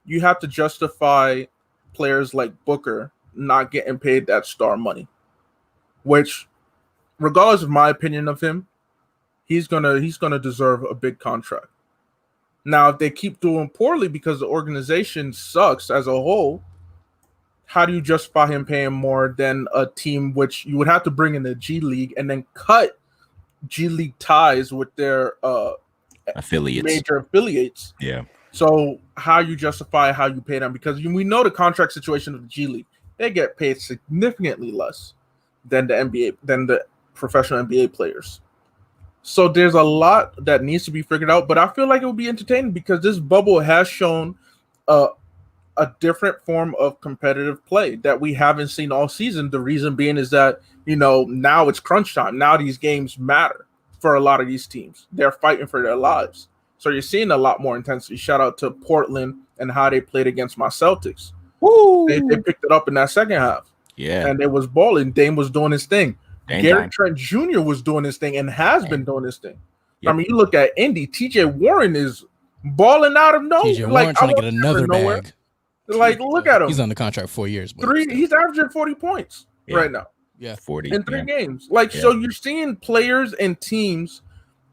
you have to justify players like Booker not getting paid that star money. Which, regardless of my opinion of him, he's gonna deserve a big contract. Now, if they keep doing poorly because the organization sucks as a whole, how do you justify him paying more than a team which you would have to bring in the G League and then cut G League ties with their affiliates, major affiliates? Yeah. So how you justify how you pay them? Because we know the contract situation of the G League. They get paid significantly less than the NBA, than the professional NBA players. So there's a lot that needs to be figured out. But I feel like it will be entertaining because this bubble has shown a different form of competitive play that we haven't seen all season. The reason being is that, now it's crunch time. Now these games matter for a lot of these teams. They're fighting for their lives. So you're seeing a lot more intensity. Shout out to Portland and how they played against my Celtics. They picked it up in that second half. Yeah. And it was balling. Dame was doing his thing. Gary time. Trent Jr. was doing his thing and has been doing his thing. Yep. I mean, you look at Indy, TJ Warren is balling out of nowhere. TJ Warren trying to get another bag. Like, look at him. He's under contract 4 years. He's averaging 40 points right now. Yeah. 40 in 3 games. So you're seeing players and teams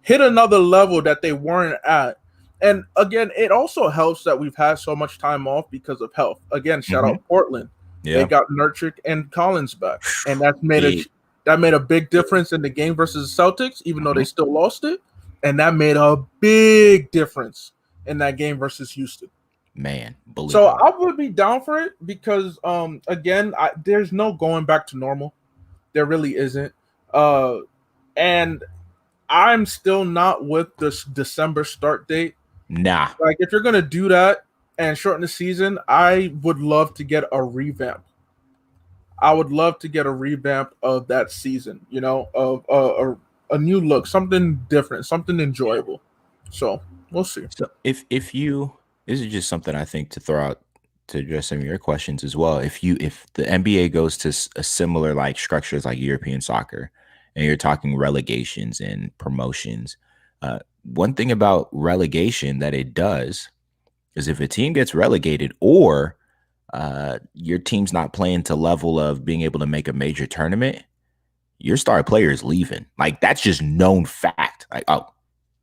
hit another level that they weren't at. And again, it also helps that we've had so much time off because of health. Again, shout out Portland. Yeah. They got Nurkic and Collins back. And that's made a big difference in the game versus the Celtics, even though they still lost it. And that made a big difference in that game versus Houston. Man, so I would be down for it because again, there's no going back to normal. There really isn't. And I'm still not with this December start date. Nah. Like, if you're gonna do that and shorten the season, I would love to get a revamp. I would love to get a revamp of that season, of a new look, something different, something enjoyable. So we'll see. So if this is just something I think to throw out to address some of your questions as well. If the NBA goes to a similar like structures like European soccer, and you're talking relegations and promotions, one thing about relegation that it does is if a team gets relegated or your team's not playing to level of being able to make a major tournament, your star player is leaving. Like, that's just known fact. Like, oh,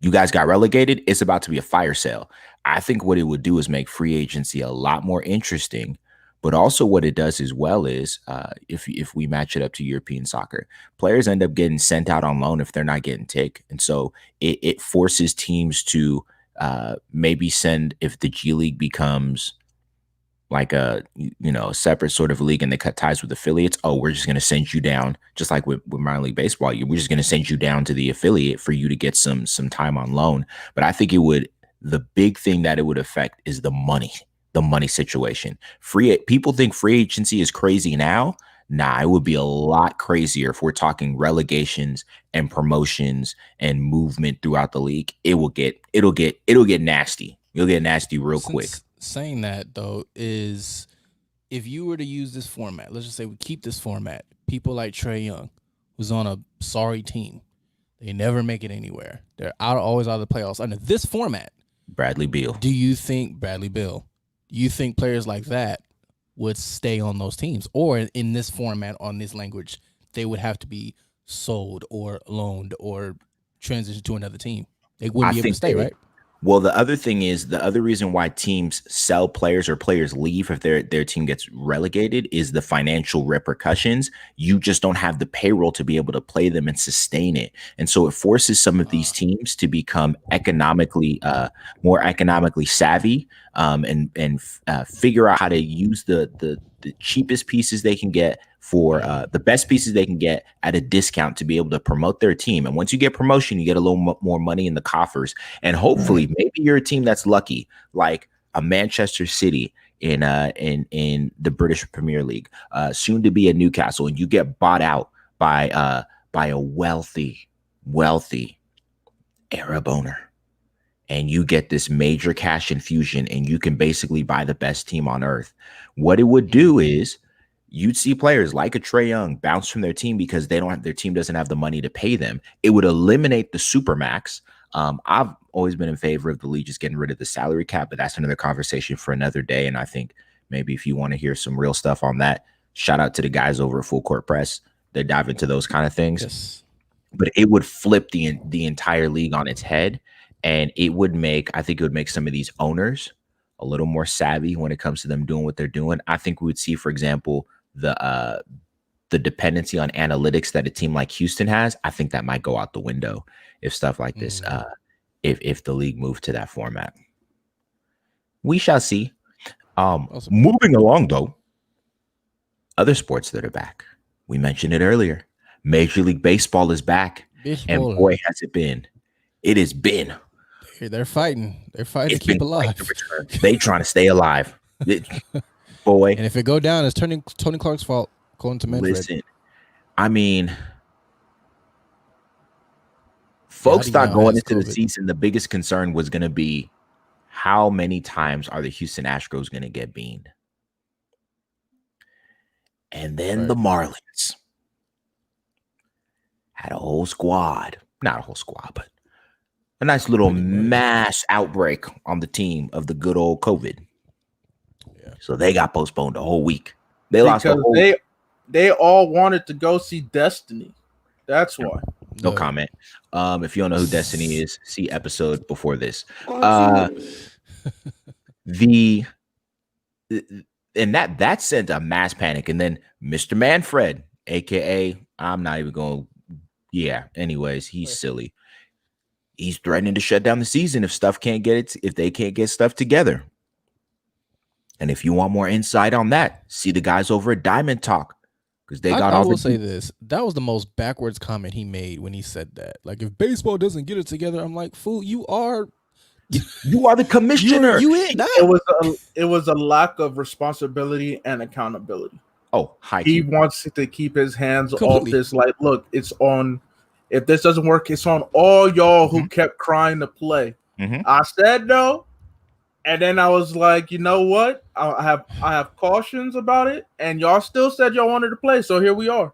you guys got relegated, it's about to be a fire sale. I think what it would do is make free agency a lot more interesting. But also what it does as well is if we match it up to European soccer, players end up getting sent out on loan if they're not getting tick. And so it forces teams to maybe send, if the G League becomes like a separate sort of league and they cut ties with affiliates, we're just going to send you down, just like with minor league baseball. We're just going to send you down to the affiliate for you to get some time on loan. But I think the big thing that it would affect is the money situation. People think free agency is crazy now. Nah, it would be a lot crazier if we're talking relegations and promotions and movement throughout the league. It'll get nasty. You'll get nasty real quick. Saying that though is, if you were to use this format, let's just say we keep this format, people like Trae Young, who's on a sorry team, they never make it anywhere. They're always out of the playoffs under this format. Bradley Beal. Do you think players like that would stay on those teams, or in this format, on this language, they would have to be sold or loaned or transitioned to another team? They wouldn't be able to stay, right? Well, the other reason why teams sell players or players leave if their team gets relegated is the financial repercussions. You just don't have the payroll to be able to play them and sustain it. And so it forces some of these teams to become more economically savvy and figure out how to use the cheapest pieces they can get for the best pieces they can get at a discount to be able to promote their team. And once you get promotion, you get a little more money in the coffers. And hopefully maybe you're a team that's lucky, like a Manchester City in the British Premier League, soon to be a Newcastle, and you get bought out by a wealthy Arab owner. And you get this major cash infusion, and you can basically buy the best team on earth. What it would do is you'd see players like a Trae Young bounce from their team because their team doesn't have the money to pay them. It would eliminate the supermax. I've always been in favor of the league just getting rid of the salary cap, but that's another conversation for another day. And I think maybe if you want to hear some real stuff on that, shout out to the guys over at Full Court Press. They dive into those kind of things. Yes. But it would flip the entire league on its head. And I think it would make some of these owners a little more savvy when it comes to them doing what they're doing, I think we would see, for example, the dependency on analytics that a team like Houston has. I think that might go out the window if stuff like this, if the league moved to that format. We shall see. Awesome. Moving along, though, other sports that are back. We mentioned it earlier. Major League Baseball is back. And boy, has it been. It has been. They're fighting. They're fighting to keep alive. They trying to stay alive. Boy. And if it go down, it's Tony Clark's fault, according to Manfred. Listen, I mean, folks thought going into the season, the biggest concern was going to be how many times are the Houston Astros going to get beaned? And then the Marlins had a whole squad, not a whole squad, but a nice little mass outbreak on the team of the good old COVID. Yeah. So they got postponed a whole week. They lost a whole week. They all wanted to go see Destiny. That's why. No comment. If you don't know who Destiny is, see episode before this. And that sent a mass panic. And then Mr. Manfred, aka I'm not even going. Yeah. Anyways, he's silly. He's threatening to shut down the season if they can't get stuff together. And if you want more insight on that, see the guys over at Diamond Talk, because they got all. I will say this: that was the most backwards comment he made when he said that. Like, if baseball doesn't get it together, I'm like, fool, you are the commissioner. It was a lack of responsibility and accountability. Oh, he wants to keep his hands off this. Like, look, it's on. If this doesn't work, it's on all y'all who kept crying to play. I said no, and then I was like, you know what? I have cautions about it, and y'all still said y'all wanted to play, so here we are.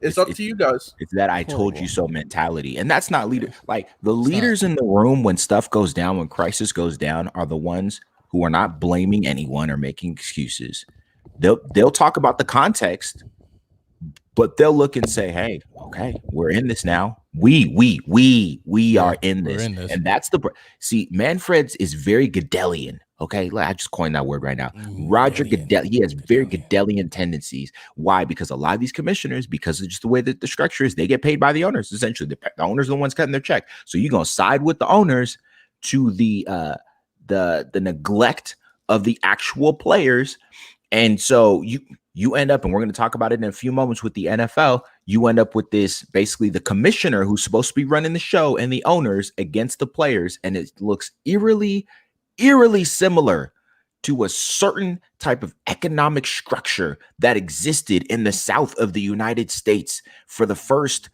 It's up to you guys. It's that I told you so mentality, and that's not leader. Like the leaders in the room when stuff goes down, when crisis goes down, are the ones who are not blaming anyone or making excuses. They'll talk about the context. But they'll look and say, "Hey, okay, we're in this now. We are in this." And that's Manfred's is very Goodelian. Okay, I just coined that word right now. Roger Goodell. He has very Goodelian tendencies. Why? Because a lot of these commissioners, because of just the way that the structure is, they get paid by the owners. Essentially, the owners are the ones cutting their check. So you're gonna side with the owners to the neglect of the actual players, and so you end up, and we're going to talk about it in a few moments with the NFL, you end up with this, basically the commissioner who's supposed to be running the show and the owners against the players. And it looks eerily similar to a certain type of economic structure that existed in the South of the United States for the first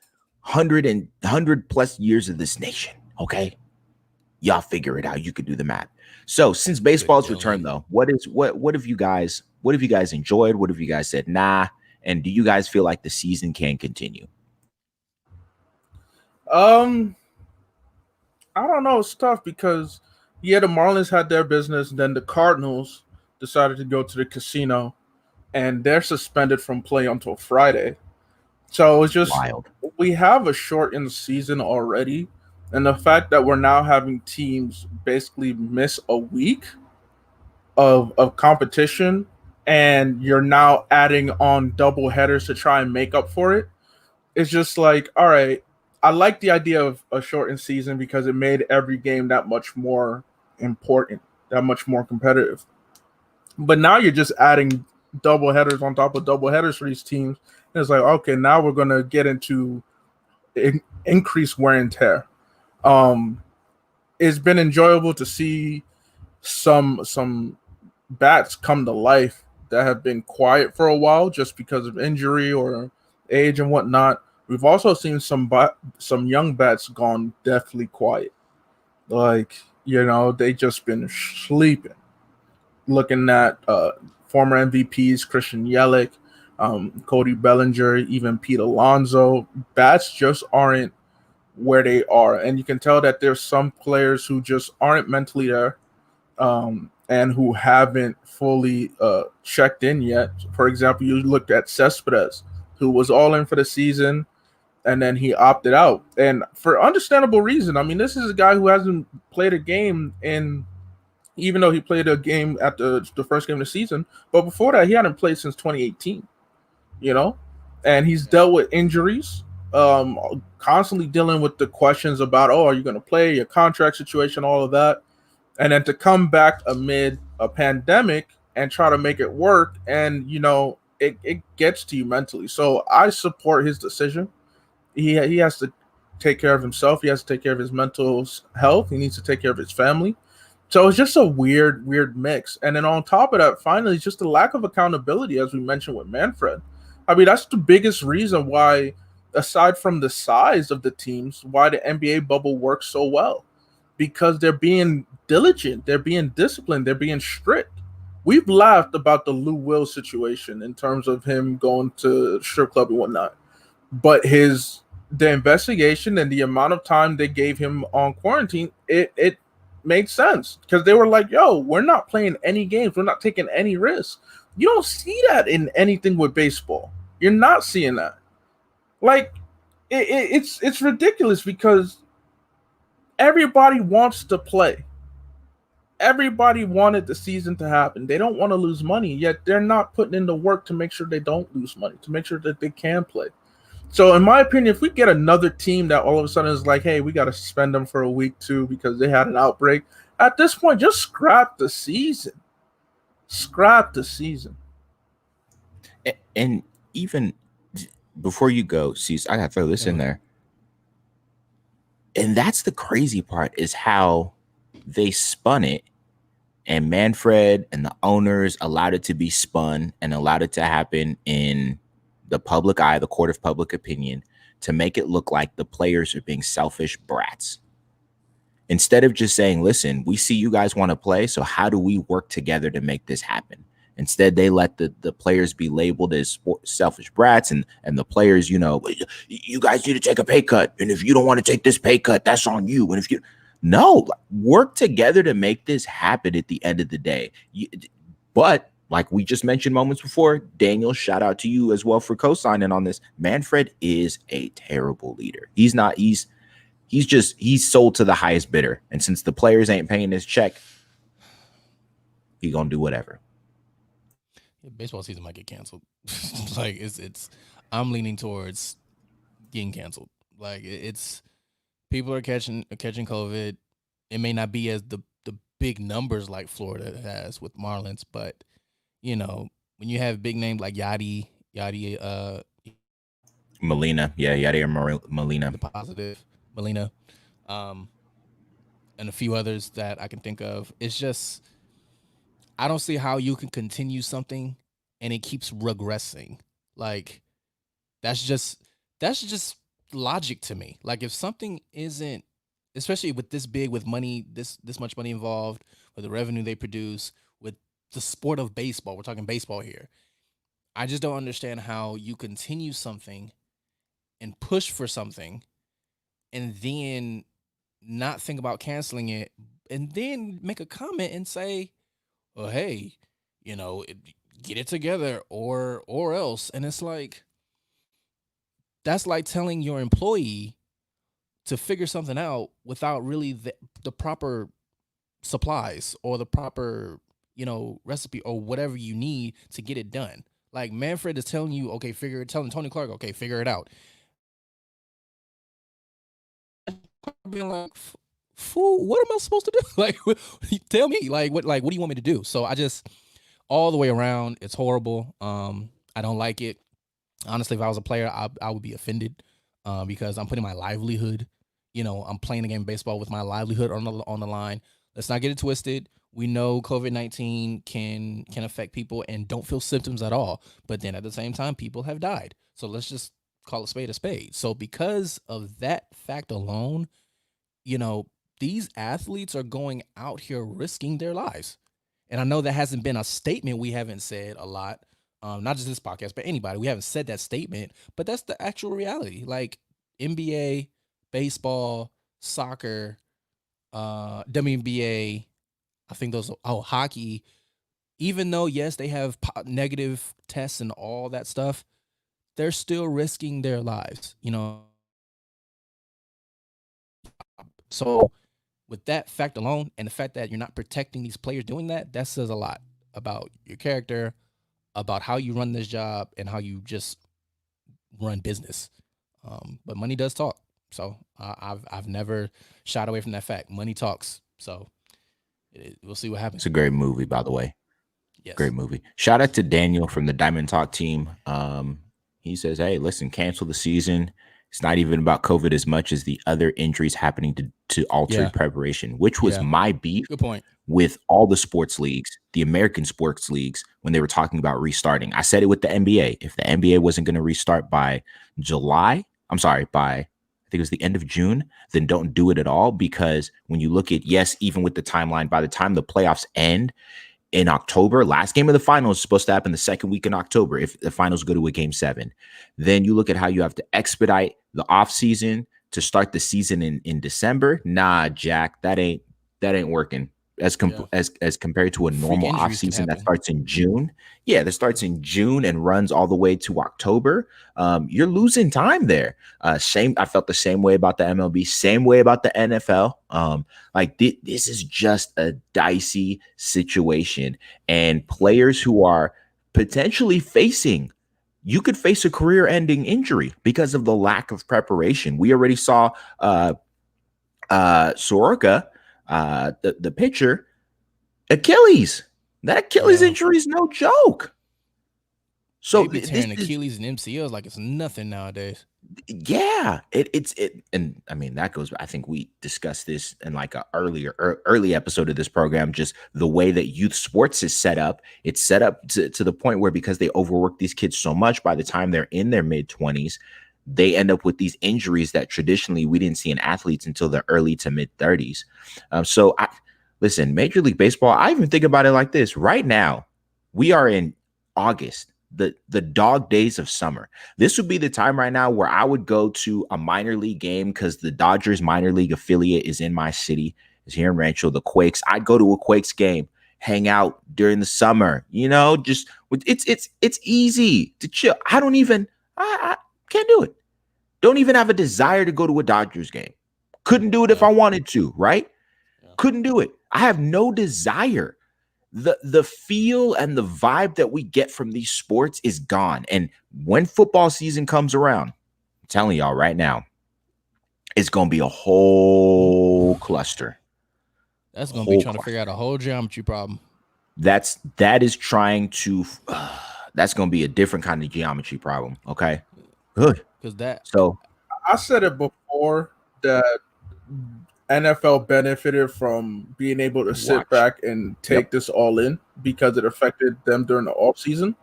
100 plus years of this nation. Okay. Y'all figure it out. You could do the math. So since baseball's returned though, what have you guys enjoyed? What have you guys said? Nah. And do you guys feel like the season can continue? I don't know. It's tough because the Marlins had their business. Then the Cardinals decided to go to the casino and they're suspended from play until Friday. So it's just wild. We have a shortened season already. And the fact that we're now having teams basically miss a week of competition, and you're now adding on double headers to try and make up for it, it's just like, all right, I like the idea of a shortened season because it made every game that much more important, that much more competitive. But now you're just adding double headers on top of double headers for these teams. And it's like, okay, now we're going to get into increased wear and tear. It's been enjoyable to see some bats come to life that have been quiet for a while just because of injury or age and whatnot. We've also seen some young bats gone deathly quiet. Like, they just been sleeping. Looking at former MVPs, Christian Yelich, Cody Bellinger, even Pete Alonso, bats just aren't where they are. And you can tell that there's some players who just aren't mentally there and who haven't fully checked in yet. For example, you looked at Cespedes, who was all in for the season, and then he opted out. And for understandable reason. I mean, this is a guy who hasn't played a game in even though he played a game at the first game of the season. But before that, he hadn't played since 2018. You know, and he's dealt with injuries, constantly dealing with the questions about, oh, are you going to play, your contract situation, all of that, and then to come back amid a pandemic and try to make it work, and it gets to you mentally. So I support his decision. He has to take care of himself. He has to take care of his mental health. He needs to take care of his family. So it's just a weird mix. And then on top of that, finally, it's just the lack of accountability, as we mentioned with Manfred. I mean, that's the biggest reason why, aside from the size of the teams, why the NBA bubble works so well. Because they're being diligent, they're being disciplined, they're being strict. We've laughed about the Lou Will situation in terms of him going to strip club and whatnot. But the investigation and the amount of time they gave him on quarantine, it made sense, because they were like, yo, we're not playing any games, we're not taking any risks. You don't see that in anything with baseball. You're not seeing that. Like, it's ridiculous, because everybody wants to play. Everybody wanted the season to happen. They don't want to lose money, yet they're not putting in the work to make sure they don't lose money, to make sure that they can play. So, in my opinion, if we get another team that all of a sudden is like, hey, we got to suspend them for a week too because they had an outbreak, at this point, just scrap the season. Scrap the season. And even before you go, Cease, I got to throw this in there. And that's the crazy part, is how they spun it, and Manfred and the owners allowed it to be spun and allowed it to happen in the public eye, the court of public opinion, to make it look like the players are being selfish brats. Instead of just saying, listen, we see you guys want to play, so how do we work together to make this happen? Instead, they let the players be labeled as selfish brats, and the players, you guys need to take a pay cut. And if you don't want to take this pay cut, that's on you. And if you no, work together to make this happen at the end of the day. But like we just mentioned moments before, Daniel, shout out to you as well for co-signing on this. Manfred is a terrible leader. He's sold to the highest bidder. And since the players ain't paying his check, he gonna do whatever. Baseball season might get canceled. Like it's I'm leaning towards getting canceled. Like it's people are catching COVID. It may not be as the big numbers like Florida has with Marlins, but when you have big names like Yadi, Molina, Molina, the positive Molina, and a few others that I can think of, it's just I don't see how you can continue something and it keeps regressing. Like that's just logic to me. Like if something isn't, especially with this big, with money, this much money involved, with the revenue they produce, with the sport of baseball, we're talking baseball here. I just don't understand how you continue something and push for something and then not think about canceling it and then make a comment and say, well, hey, get it together or else. And it's like, that's like telling your employee to figure something out without really the proper supplies or the proper, recipe or whatever you need to get it done. Like Manfred is telling you, okay, telling Tony Clark, okay, figure it out. Being like, fool, what am I supposed to do? Like, tell me, what do you want me to do? So I just, all the way around, it's horrible. I don't like it. Honestly, if I was a player, I would be offended because I'm putting my livelihood, I'm playing a game of baseball with my livelihood on the line. Let's not get it twisted. We know COVID-19 can affect people and don't feel symptoms at all. But then at the same time, people have died. So let's just call a spade a spade. So because of that fact alone, these athletes are going out here risking their lives. And I know that hasn't been a statement we haven't said a lot. Not just this podcast, but anybody. We haven't said that statement, but that's the actual reality. Like NBA, baseball, soccer, WNBA, I think those hockey, even though, yes, they have negative tests and all that stuff, they're still risking their lives, So with that fact alone, and the fact that you're not protecting these players doing that, that says a lot about your character, about how you run this job, and how you just run business. But money does talk. So I've never shied away from that fact. Money talks. So we'll see what happens. It's a great movie, by the way. Yes. Great movie. Shout out to Daniel from the Diamond Talk team. He says, hey, listen, cancel the season. It's not even about COVID as much as the other injuries happening to altered preparation, which was my beef. Good point. With all the sports leagues, the American sports leagues, when they were talking about restarting. I said it with the NBA. If the NBA wasn't going to restart by I think it was the end of June, then don't do it at all. Because when you look at, even with the timeline, by the time the playoffs end in October, last game of the finals is supposed to happen the second week in October if the finals go to a game 7. Then you look at how you have to expedite the offseason to start the season in December. Nah, Jack, that ain't working. As compared to a normal offseason that starts in June. Yeah, that starts in June and runs all the way to October. You're losing time there. I felt the same way about the MLB, same way about the NFL. This is just a dicey situation. And players who are potentially you could face a career-ending injury because of the lack of preparation. We already saw Soroka, the pitcher, Achilles. That Achilles injury is no joke. So tearing Achilles and MCLs like it's nothing nowadays. Yeah, and I mean that goes. I think we discussed this in like a early episode of this program. Just the way that youth sports is set up. It's set up to the point where because they overwork these kids so much, by the time they're in their mid-20s, they end up with these injuries that traditionally we didn't see in athletes until their early to mid-30s. Listen, Major League Baseball, I even think about it like this. Right now, we are in August, the dog days of summer. This would be the time right now where I would go to a minor league game because the Dodgers minor league affiliate is in my city, is here in Rancho, the Quakes. I'd go to a Quakes game, hang out during the summer, just it's easy to chill. I can't do it. Don't even have a desire to go to a Dodgers game. Couldn't do it if I wanted to, right? Yeah. Couldn't do it. I have no desire. The feel and the vibe that we get from these sports is gone. And when football season comes around, I'm telling y'all right now, it's going to be a whole cluster. That's going to be trying to figure out a whole geometry problem. That's going to be a different kind of geometry problem. Okay. Good. So I said it before that NFL benefited from being able to sit back and take this all in because it affected them during the offseason.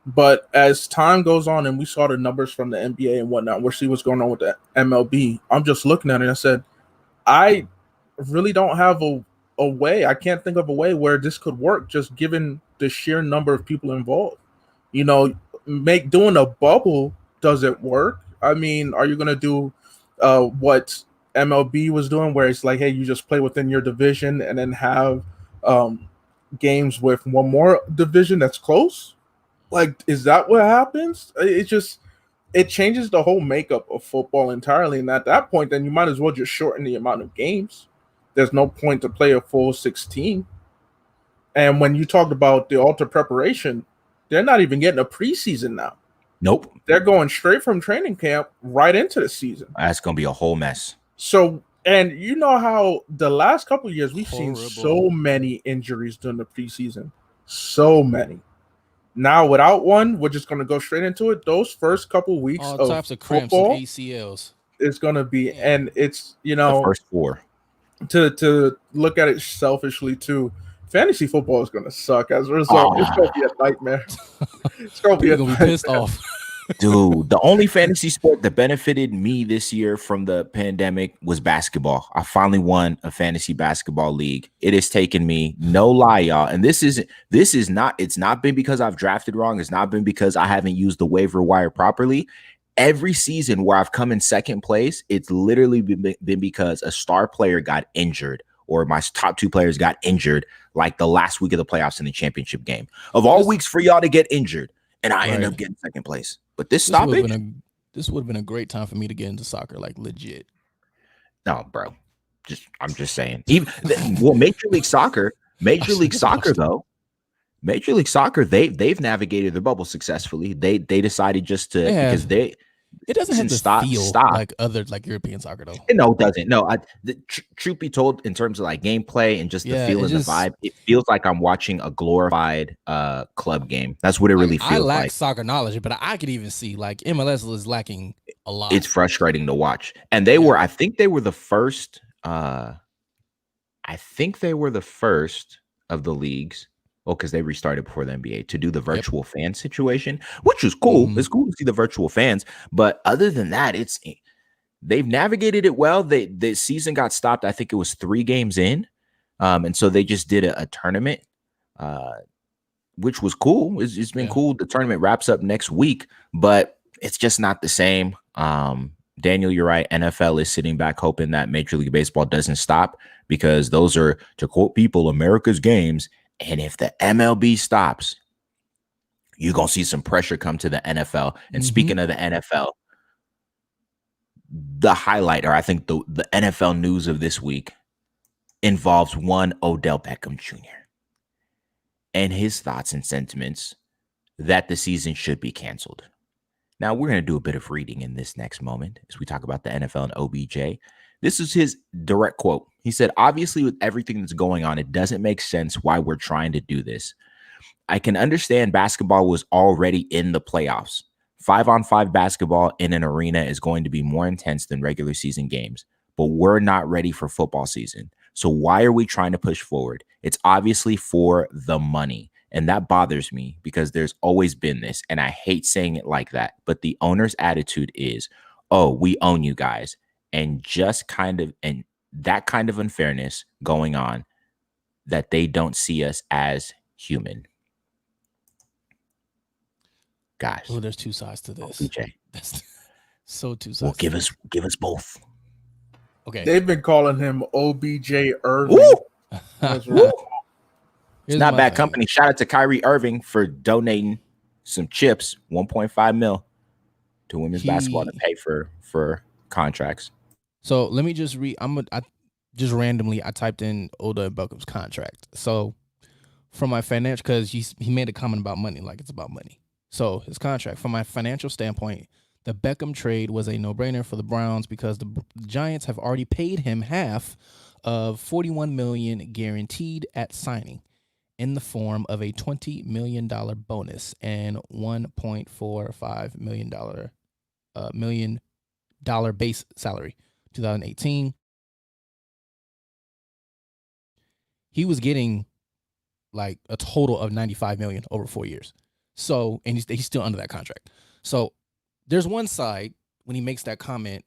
But as time goes on and we saw the numbers from the NBA and whatnot, we'll see what's going on with the MLB. I'm just looking at it and I said, I really don't have a way. I can't think of a way where this could work, just given the sheer number of people involved. Doing a bubble doesn't work. I mean, are you going to do what MLB was doing, where it's like, hey, you just play within your division and then have games with one more division that's close? Like, is that what happens? It changes the whole makeup of football entirely. And at that point, then you might as well just shorten the amount of games. There's no point to play a full 16. And when you talk about the alter preparation, they're not even getting a preseason now. Nope. They're going straight from training camp right into the season. That's going to be a whole mess. So, and you know how the last couple of years we've seen so many injuries during the preseason. So many. Now, without one, we're just going to go straight into it. Those first couple weeks all types of cramps and ACLs. It's going to be, and it's, the first 4. To look at it selfishly too, fantasy football is going to suck as a result. It's going to be a nightmare. It's going to be pissed off. Dude, the only fantasy sport that benefited me this year from the pandemic was basketball. I finally won a fantasy basketball league. It has taken me, no lie, y'all. And it's not been because I've drafted wrong. It's not been because I haven't used the waiver wire properly. Every season where I've come in second place, it's literally been because a star player got injured or my top 2 players got injured like the last week of the playoffs in the championship game. Of all weeks for y'all to get injured, and I end up getting second place. But this would have been a great time for me to get into soccer, like legit. No, bro. I'm just saying. Even Major League Soccer, though. Major League Soccer, they've navigated the bubble successfully. They decided just to because it doesn't have to feel like other like European soccer though. No, it doesn't. No, truth be told, in terms of like gameplay and just the feeling, the vibe, it feels like I'm watching a glorified club game. That's what it really feels like. I lack soccer knowledge, but I could even see like MLS is lacking a lot. It's frustrating to watch. And they were, I think they were the first. I think they were the first of the leagues. Well, because they restarted before the NBA to do the virtual fan situation, which was cool. Mm-hmm. It's cool to see the virtual fans, but other than that, they've navigated it well. The season got stopped. I think it was 3 games in, and so they just did a tournament, which was cool. It's been cool. The tournament wraps up next week, but it's just not the same. Daniel, you're right. NFL is sitting back hoping that Major League Baseball doesn't stop because those are, to quote people, America's games. And if the MLB stops, you're going to see some pressure come to the NFL. And speaking of the NFL, the highlight, or I think the NFL news of this week involves one Odell Beckham Jr. and his thoughts and sentiments that the season should be canceled. Now, we're going to do a bit of reading in this next moment as we talk about the NFL and OBJ. This is his direct quote. He said, obviously, with everything that's going on, it doesn't make sense why we're trying to do this. I can understand basketball was already in the playoffs. 5-on-5 basketball in an arena is going to be more intense than regular season games, but we're not ready for football season. So why are we trying to push forward? It's obviously for the money. And that bothers me because there's always been this, and I hate saying it like that, but the owner's attitude is, oh, we own you guys. And that kind of unfairness going on, that they don't see us as human. Guys. Oh, there's 2 sides to this. OBJ. That's so 2 sides. Well, give us both. Okay. They've been calling him OBJ Irving. It's not bad company. Shout out to Kyrie Irving for donating some chips, 1.5 mil to women's basketball to pay for contracts. So let me just read. I just randomly typed in Odell Beckham's contract. So from my financial, because he made a comment about money, like it's about money. So his contract, from my financial standpoint, the Beckham trade was a no-brainer for the Browns because the Giants have already paid him half of $41 million guaranteed at signing, in the form of a $20 million bonus and $1.45 million base salary. 2018, he was getting like a total of $95 million over 4 years. So, and he's still under that contract. So there's one side when he makes that comment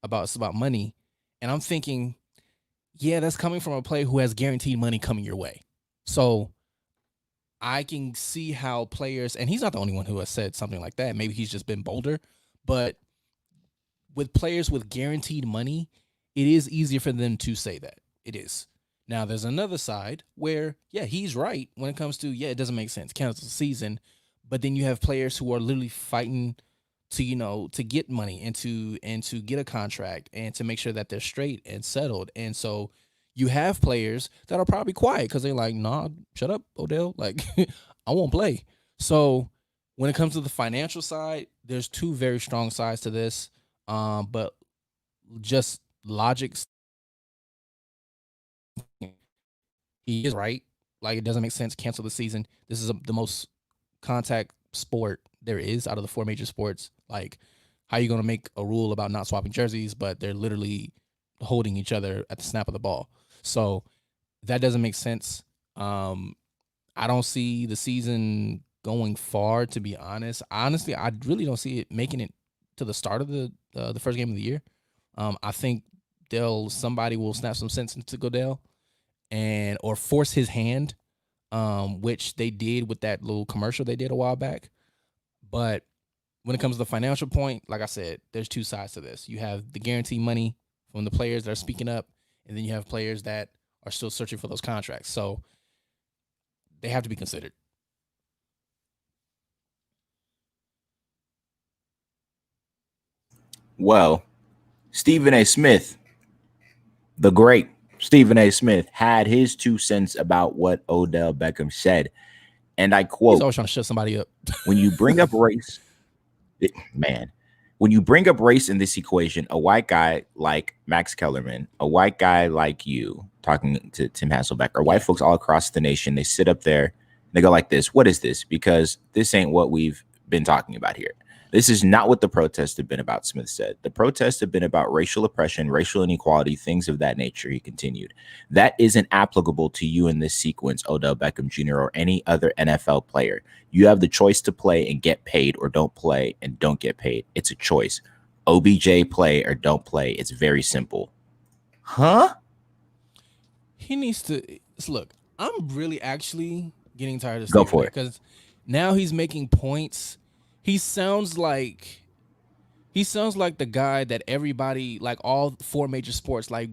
about it's about money, and I'm thinking, yeah, that's coming from a player who has guaranteed money coming your way. So I can see how players, and he's not the only one who has said something like that. Maybe he's just been bolder, but with players with guaranteed money, it is easier for them to say that. It is. Now, there's another side where, yeah, he's right when it comes to, yeah, it doesn't make sense, cancel the season. But then you have players who are literally fighting to, to get money and to get a contract and to make sure that they're straight and settled. And so you have players that are probably quiet because they're like, nah, shut up, Odell. Like, I won't play. So when it comes to the financial side, there's 2 very strong sides to this. But just logic, he is right. Like, it doesn't make sense. Cancel the season. This is the most contact sport there is out of the 4 major sports. Like, how are you going to make a rule about not swapping jerseys, but they're literally holding each other at the snap of the ball? So that doesn't make sense. I don't see the season going far, to be honest. Honestly, I really don't see it making it to the start of the first game of the year. I think somebody will snap some sense into Goodell or force his hand, which they did with that little commercial they did a while back. But when it comes to the financial point, like I said, there's 2 sides to this. You have the guaranteed money from the players that are speaking up, and then you have players that are still searching for those contracts. So they have to be considered. Well, Stephen A. Smith, the great Stephen A. Smith had his 2 cents about what Odell Beckham said. And I He's quote, always trying to shut somebody up. when you bring up race, when you bring up race in this equation, a white guy like Max Kellerman, a white guy like you talking to Tim Hasselbeck, or white folks all across the nation, they sit up there, they go like this, what is this? Because this ain't what we've been talking about here. This is not what the protests have been about, Smith said. The protests have been about racial oppression, racial inequality, things of that nature, he continued. That isn't applicable to you in this sequence, Odell Beckham Jr. or any other NFL player. You have the choice to play and get paid, or don't play and don't get paid. It's a choice. OBJ, play or don't play. It's very simple. Huh? He needs to look. I'm really actually getting tired of Go Stephen for A. it. Because now he's making points. He sounds like the guy that everybody, like all 4 major sports, like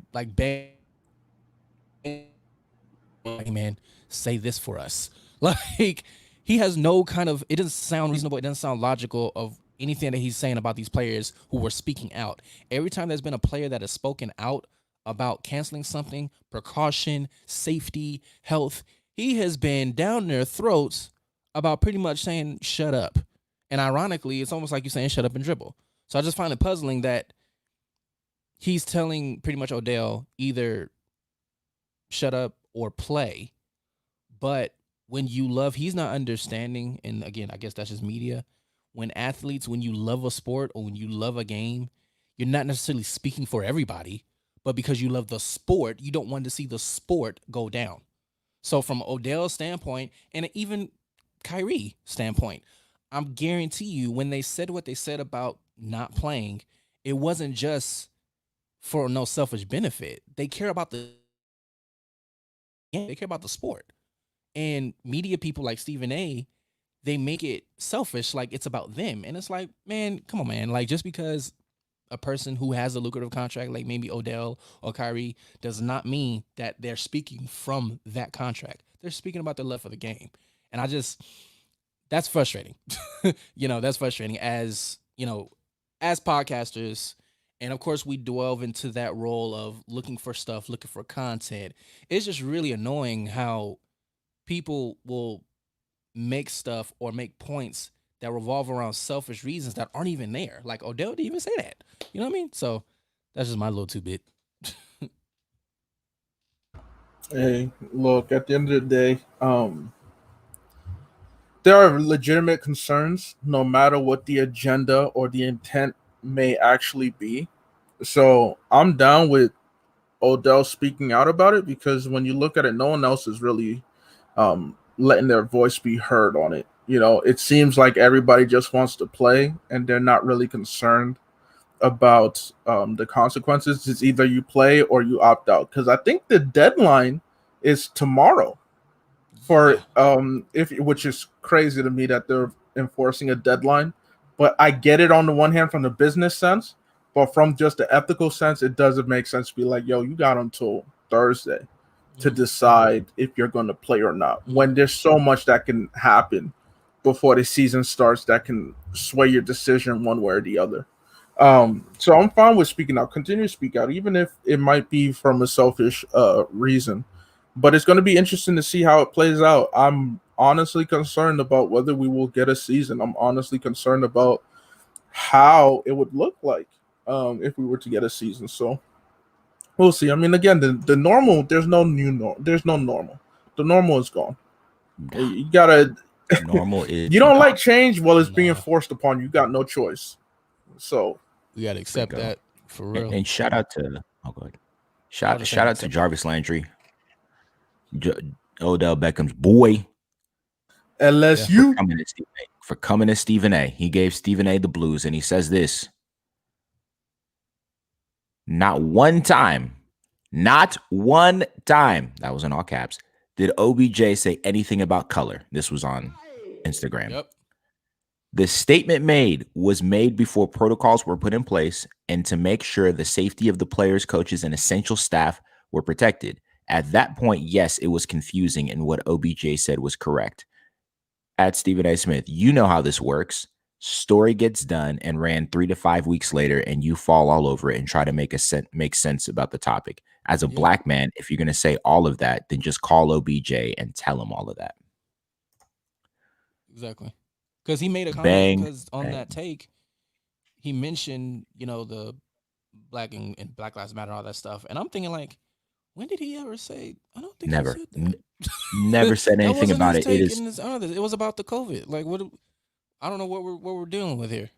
man, say this for us. Like, he has no kind of, it doesn't sound reasonable, it doesn't sound logical of anything that he's saying about these players who were speaking out. Every time there's been a player that has spoken out about canceling something, precaution, safety, health, he has been down their throats about pretty much saying shut up. And ironically, it's almost like you're saying shut up and dribble. So I just find it puzzling that he's telling pretty much Odell either shut up or play. But when you love, he's not understanding, and again, I guess that's just media. When athletes, when you love a sport or when you love a game, you're not necessarily speaking for everybody, but because you love the sport, you don't want to see the sport go down. So from Odell's standpoint, and even Kyrie standpoint, I'm guarantee you when they said what they said about not playing, it wasn't just for no selfish benefit. They care about the sport. And media people like Stephen A, they make it selfish, like it's about them. And it's like, man, come on, man. Like, just because a person who has a lucrative contract, like maybe Odell or Kyrie, does not mean that they're speaking from that contract. They're speaking about their love for the game. And that's frustrating. That's frustrating as podcasters. And of course, we delve into that role of looking for stuff, looking for content. It's just really annoying how people will make stuff or make points that revolve around selfish reasons that aren't even there. Like Odell didn't even say that. You know what I mean? So that's just my little 2 bit. Hey, look, at the end of the day, there are legitimate concerns no matter what the agenda or the intent may actually be. So I'm down with Odell speaking out about it, because when you look at it, no one else is really letting their voice be heard on it. It seems like everybody just wants to play and they're not really concerned about the consequences. It's either you play or you opt out, because I think the deadline is tomorrow for which is crazy to me that they're enforcing a deadline. But I get it on the one hand from the business sense, but from just the ethical sense, it doesn't make sense to be like, yo, you got until Thursday to decide if you're going to play or not, when there's so much that can happen before the season starts that can sway your decision one way or the other. So I'm fine with speaking out. Continue to speak out, even if it might be from a selfish reason. But it's going to be interesting to see how it plays out. I'm honestly concerned about whether we will get a season. I'm honestly concerned about how it would look like if we were to get a season. So we'll see. I mean, again, the normal, there's no normal. The normal is gone. You gotta Normal is you don't like change? Well, it's being forced upon you. You got no choice. So we gotta accept that for real. And shout out to shout out to Jarvis Landry, Odell Beckham's boy, LSU, for coming to Stephen A. He gave Stephen A the blues, and he says this: not one time, that was in all caps, did OBJ say anything about color. This was on Instagram. Yep. The statement was made before protocols were put in place and to make sure the safety of the players, coaches, and essential staff were protected. At that point, yes, it was confusing, and what OBJ said was correct. At Stephen A. Smith, you know how this works. story gets done and ran 3 to 5 weeks later, and you fall all over it and try to make sense about the topic. As a black man, if you're going to say all of that, then just call OBJ and tell him all of that. Exactly. Because he made a comment, Bang, because on bang. that take, he mentioned, the Black and Black Lives Matter, all that stuff. And I'm thinking, like, when did he ever say? I don't think Never. he said that. Never said That anything wasn't about his it. It take is in his other. It was about the COVID. Like, what? I don't know what we're dealing with here.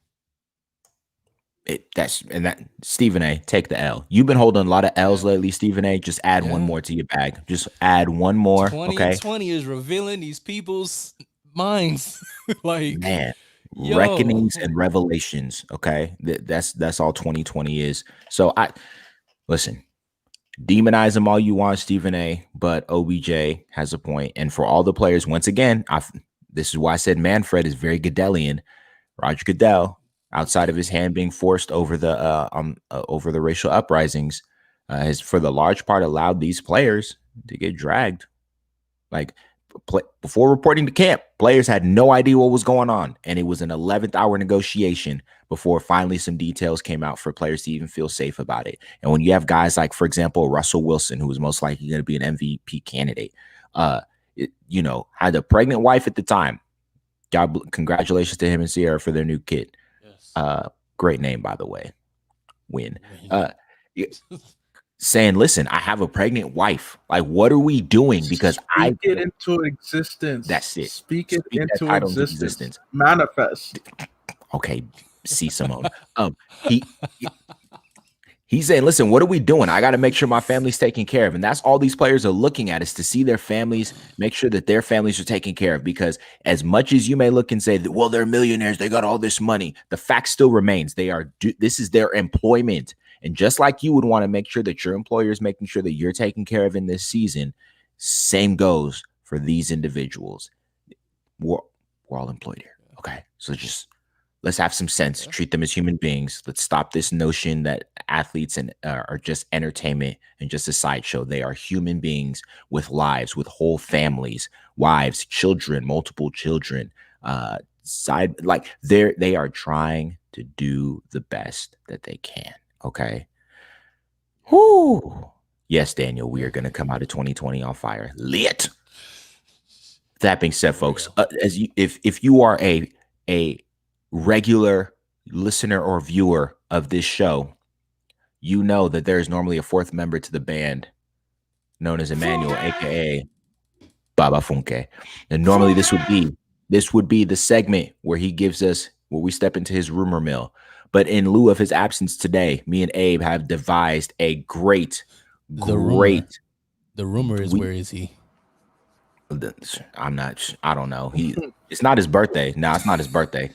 that Stephen A, take the L. You've been holding a lot of L's lately, Stephen A. Just add one more to your bag. Just add one more. 2020 is revealing these people's minds. Like, man, reckonings and revelations. Okay, that's all 2020 is. So listen. Demonize him all you want, Stephen A, but OBJ has a point. And for all the players, once again, this is why I said Manfred is very Goodelian. Roger Goodell, outside of his hand being forced over the racial uprisings, has for the large part allowed these players to get dragged. Like before reporting to camp, players had no idea what was going on, and it was an 11th hour negotiation before finally some details came out for players to even feel safe about it. And when you have guys like, for example, Russell Wilson, who was most likely going to be an MVP candidate, had a pregnant wife at the time. Congratulations to him and Sierra for their new kid. Yes. Great name, by the way. Win. Saying, listen, I have a pregnant wife. Like, what are we doing? Because Speak it into existence. That's it. Speak it into existence. Manifest. Okay, see Simone. He's saying, listen, what are we doing? I got to make sure my family's taken care of. And that's all these players are looking at, is to see their families, make sure that their families are taken care of. Because as much as you may look and say that, well, they're millionaires, they got all this money, the fact still remains. This is their employment. And just like you would want to make sure that your employer is making sure that you're taken care of in this season, same goes for these individuals. We're all employed here. Okay. So just let's have some sense. Treat them as human beings. Let's stop this notion that athletes are just entertainment and just a sideshow. They are human beings with lives, with whole families, wives, children, multiple children. They are trying to do the best that they can. Okay. Whoo. Yes, Daniel, we are going to come out of 2020 on fire. Lit. That being said, folks, if you are a regular listener or viewer of this show, you know that there is normally a fourth member to the band known as Emmanuel, aka Baba Funke. And normally this would be the segment where we step into his rumor mill. But in lieu of his absence today, me and Abe have devised a great. The rumor is, where is he? I don't know. It's not his birthday. No, it's not his birthday.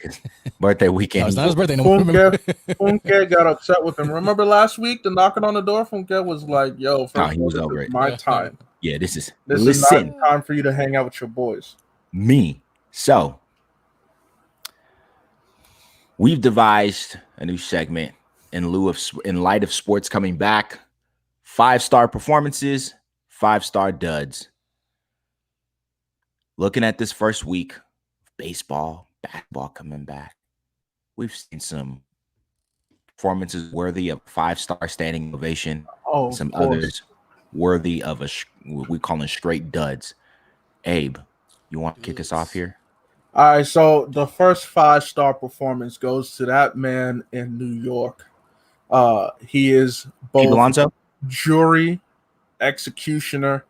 Birthday weekend. No, it's not his birthday. No, Funke got upset with him. Remember last week, the knocking on the door? Funke was like, yo, he was over it. My time. Yeah, this is not time for you to hang out with your boys. Me. So we've devised a new segment in light of sports coming back. 5-star performances, 5-star duds. Looking at this first week, baseball, basketball coming back, we've seen some performances worthy of 5-star standing ovation. Some others worthy of what we call straight duds. Abe, you want to kick us off here? All right, so the first 5-star performance goes to that man in New York. He is both jury executioner,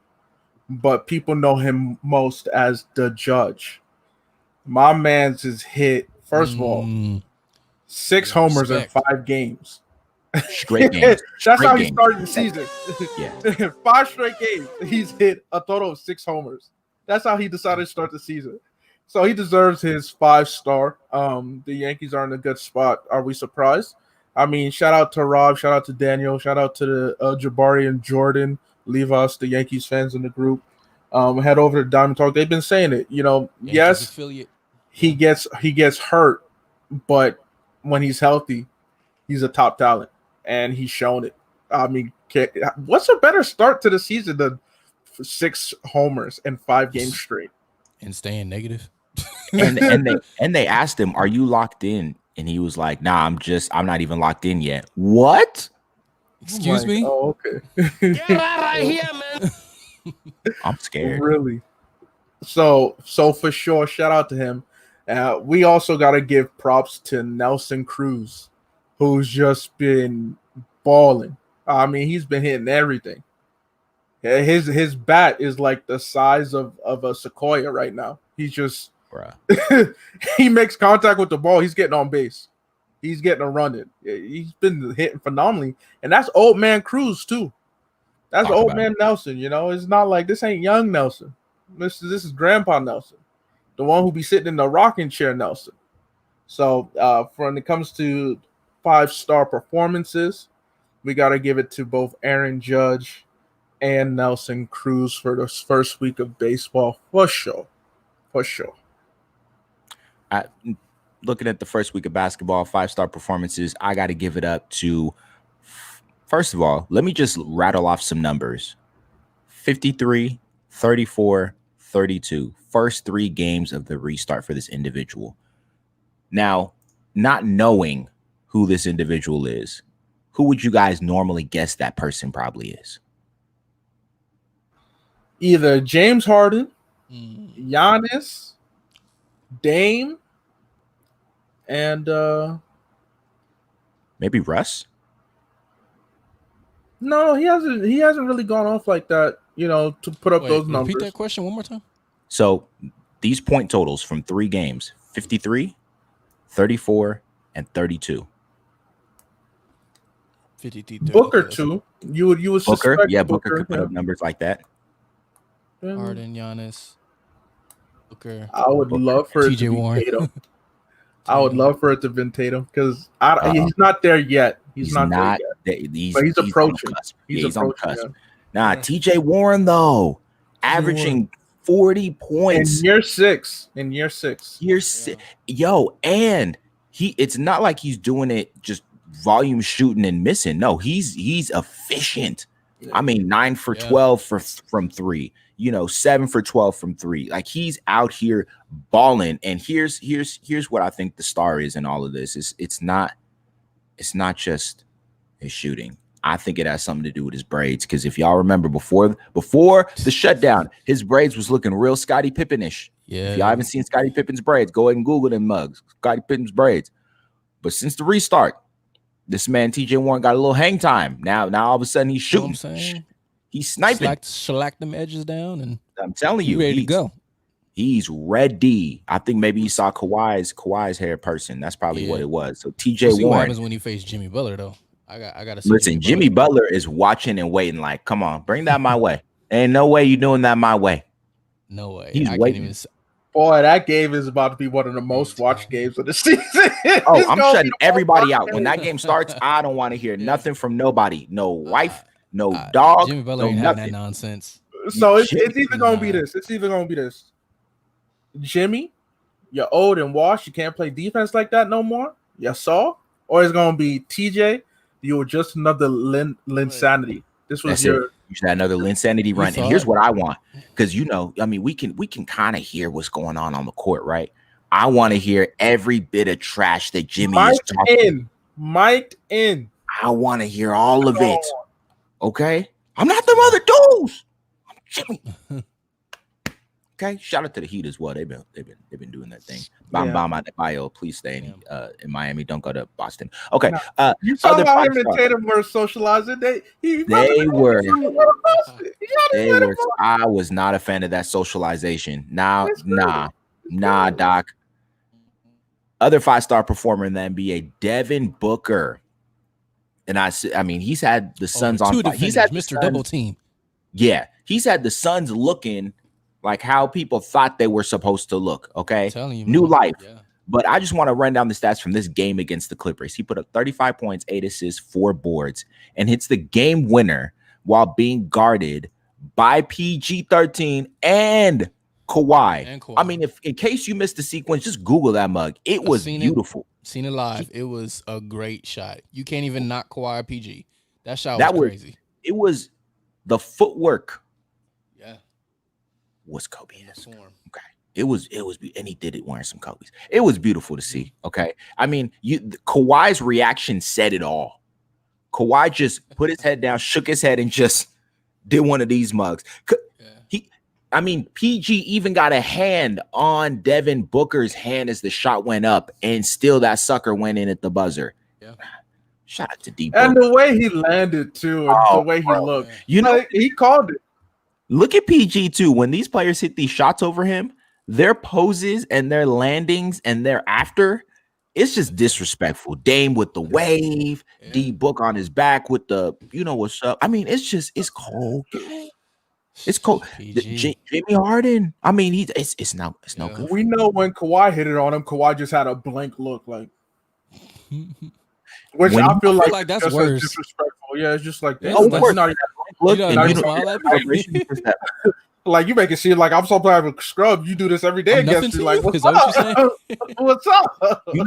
but people know him most as the judge. My man's is hit, first of all, 6 homers in 5 games. Straight games. That's how he started the season. Yeah. 5 straight games. He's hit a total of 6 homers. That's how he decided to start the season. So he deserves his 5-star. The Yankees are in a good spot. Are we surprised? I mean, shout out to Rob, shout out to Daniel, shout out to the Jabari and Jordan. Leave us, the Yankees fans in the group. Head over to Diamond Talk. They've been saying it. Yankees yes, affiliate. he gets hurt, but when he's healthy, he's a top talent, and he's shown it. I mean, what's a better start to the season than 6 homers and 5 games straight? And staying negative. and they asked him, "Are you locked in?" And he was like, "Nah, I'm not even locked in yet." What? Excuse me? Oh, okay. Get right here, man. I'm scared. Really? So for sure, shout out to him. We also got to give props to Nelson Cruz, who's just been balling. I mean, he's been hitting everything. His bat is like the size of a sequoia right now. He's just Bruh. he makes contact with the ball. He's getting on base. He's getting a run in. He's been hitting phenomenally, and that's old man Cruz too. That's Talk old about man Nelson. It's not like this ain't young Nelson. This is Grandpa Nelson, the one who be sitting in the rocking chair Nelson. So when it comes to 5-star performances, we got to give it to both Aaron Judge and Nelson Cruz for this first week of baseball, for sure. For sure. Looking at the first week of basketball, 5-star performances, I got to give it up to, first of all, let me just rattle off some numbers. 53, 34, 32. First 3 games of the restart for this individual. Now, not knowing who this individual is, who would you guys normally guess that person probably is? Either James Harden, Giannis, Dame, and Maybe Russ? no, he hasn't really gone off like that, to put up those numbers. Repeat that question one more time. So these point totals from 3 games, 53, 34, and 32. 53, Booker too. You would Booker, suspect yeah, Booker could put up numbers like that. Harden, Giannis, Booker. I would love for it TJ to be Warren. Tatum. I would love for it to have been Tatum because he's not there yet. He's not there yet. But he's approaching. He's on the cusp. Yeah. Nah, TJ Warren though, averaging 40 points in year six. Yo, and it's not like he's doing it just volume shooting and missing. No, he's efficient. Yeah. I mean, 9 for 12 from 3. 7 for 12 from 3. Like, he's out here balling. And here's what I think the star is in all of this. It's not just his shooting. I think it has something to do with his braids. Because if y'all remember before the shutdown, his braids was looking real Scottie Pippen-ish. Yeah. If y'all haven't seen Scottie Pippen's braids, go ahead and Google them mugs. Scottie Pippen's braids. But since the restart, this man TJ Warren got a little hang time. Now all of a sudden he's shooting. He's sniping. Shellac them edges down, and I'm telling you, ready to go. He's ready. I think maybe he saw Kawhi's hair person. That's probably what it was. So TJ Warren. What happens when he faced Jimmy Butler though? I gotta see. Listen, Jimmy Butler is watching and waiting. Like, come on, bring that my way. Ain't no way you doing that my way. No way. He's waiting. Boy, that game is about to be one of the most watched games of the season. Oh, I'm shutting everybody out. When that game starts, I don't want to hear nothing from nobody. No wife, no dog, Jimmy Butler no ain't nothing. having that nonsense. So it's either gonna be this. It's either gonna be this. Jimmy, you're old and washed. You can't play defense like that no more. You saw, or it's gonna be TJ. You were just another Linsanity. This was You should have another Linsanity run. And here's what I want, because I mean, we can kind of hear what's going on the court, right? I want to hear every bit of trash that Jimmy is talking. Mic'd in. I want to hear all of it. Okay, I'm not them other dudes. I'm Jimmy. Okay, shout out to the Heat as well. They've been doing that thing. Bam Adebayo, please stay in Miami. Don't go to Boston. Okay. You saw how him and Tatum were socializing. They were. I was not a fan of that socialization. Nah, Doc. Other 5-star performer in the NBA, Devin Booker. And I mean, he's had the Suns on fire. He's had Mr. Double Team. Yeah, he's had the Suns looking like how people thought they were supposed to look. Okay, new life. Yeah. But I just want to run down the stats from this game against the Clippers. He put up 35 points, 8 assists, 4 boards, and hits the game winner while being guarded by PG-13 and Kawhi. I mean, if in case you missed the sequence, just Google that mug. It was beautiful. Seen it live. It was a great shot. You can't even knock Kawhi PG. That shot was crazy. It was the footwork. Yeah. Was Kobe-esque. Okay. It was, and he did it wearing some Kobe's. It was beautiful to see. Okay, I mean, Kawhi's reaction said it all. Kawhi just put his head down, shook his head, and just did one of these mugs. PG even got a hand on Devin Booker's hand as the shot went up, and still that sucker went in at the buzzer. Yeah. Shout out to D. And the way he landed too, and the way he looked, he called it. Look at PG too. When these players hit these shots over him, their poses and their landings and their after, it's just disrespectful. Dame with the wave, D Book on his back with the, you know what's up. I mean, it's cold. It's cold. Jimmy Harden. I mean, it's no good. We know when Kawhi hit it on him, Kawhi just had a blank look, like, which I feel like that's worse. Disrespectful. Yeah, it's just like that. Of course. Not like you make it seem like I'm so proud of a scrub. You do this every day against me. Like, what's up? What's up? You're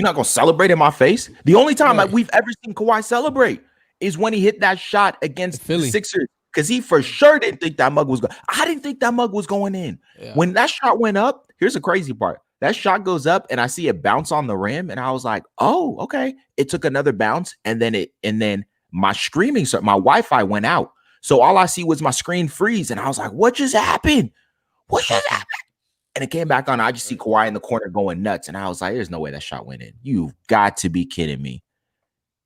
not gonna celebrate in my face. The only time we've ever seen Kawhi celebrate is when he hit that shot against the Sixers. Because he for sure didn't think that mug was going. I didn't think that mug was going in. Yeah. When that shot went up, here's the crazy part. That shot goes up and I see it bounce on the rim, and I was like, "Oh, okay." It took another bounce, and then my streaming, my Wi-Fi went out, so all I see was my screen freeze, and I was like, "What just happened? What just happened?" And it came back on. I just see Kawhi in the corner going nuts, and I was like, "There's no way that shot went in. You've got to be kidding me."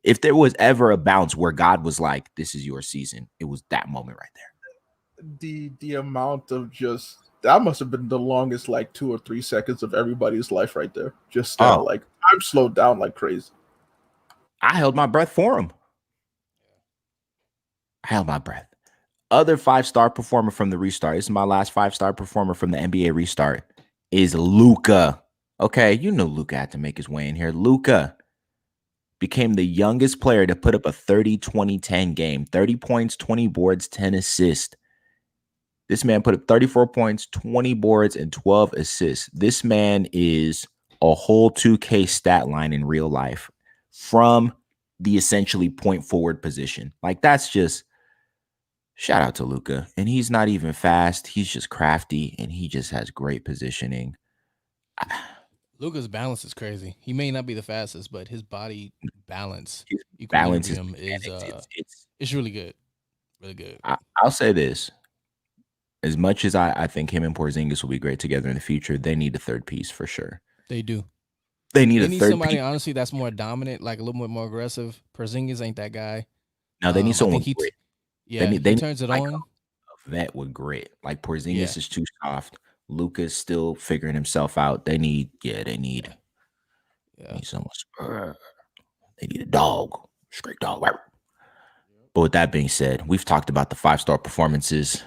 If there was ever a bounce where God was like, "This is your season," it was that moment right there. The amount of just that must have been the longest, like 2 or 3 seconds of everybody's life right there. Just like I'm slowed down like crazy. I held my breath for him. I held my breath. Other 5-star performer from the restart. This is my last 5-star performer from the NBA restart. Is Luka. Okay, you know Luka had to make his way in here. Luka became the youngest player to put up a 30-20-10 game. 30 points, 20 boards, 10 assists. This man put up 34 points, 20 boards, and 12 assists. This man is a whole 2K stat line in real life from the essentially point forward position. Like, that's just shout out to Luka. And he's not even fast. He's just crafty, and he just has great positioning. Luka's balance is crazy. He may not be the fastest, but his body balance, it's really good. Really good. I'll say this. As much as I think him and Porzingis will be great together in the future, they need a third piece for sure. They do. They need somebody, honestly, that's more dominant, like a little bit more aggressive. Porzingis ain't that guy. No, they need someone with grit. Yeah, they turns it like on. A vet with grit. Like Porzingis is too soft. Luka's still figuring himself out. They need someone. They need a dog, straight dog. But with that being said, we've talked about the 5-star performances.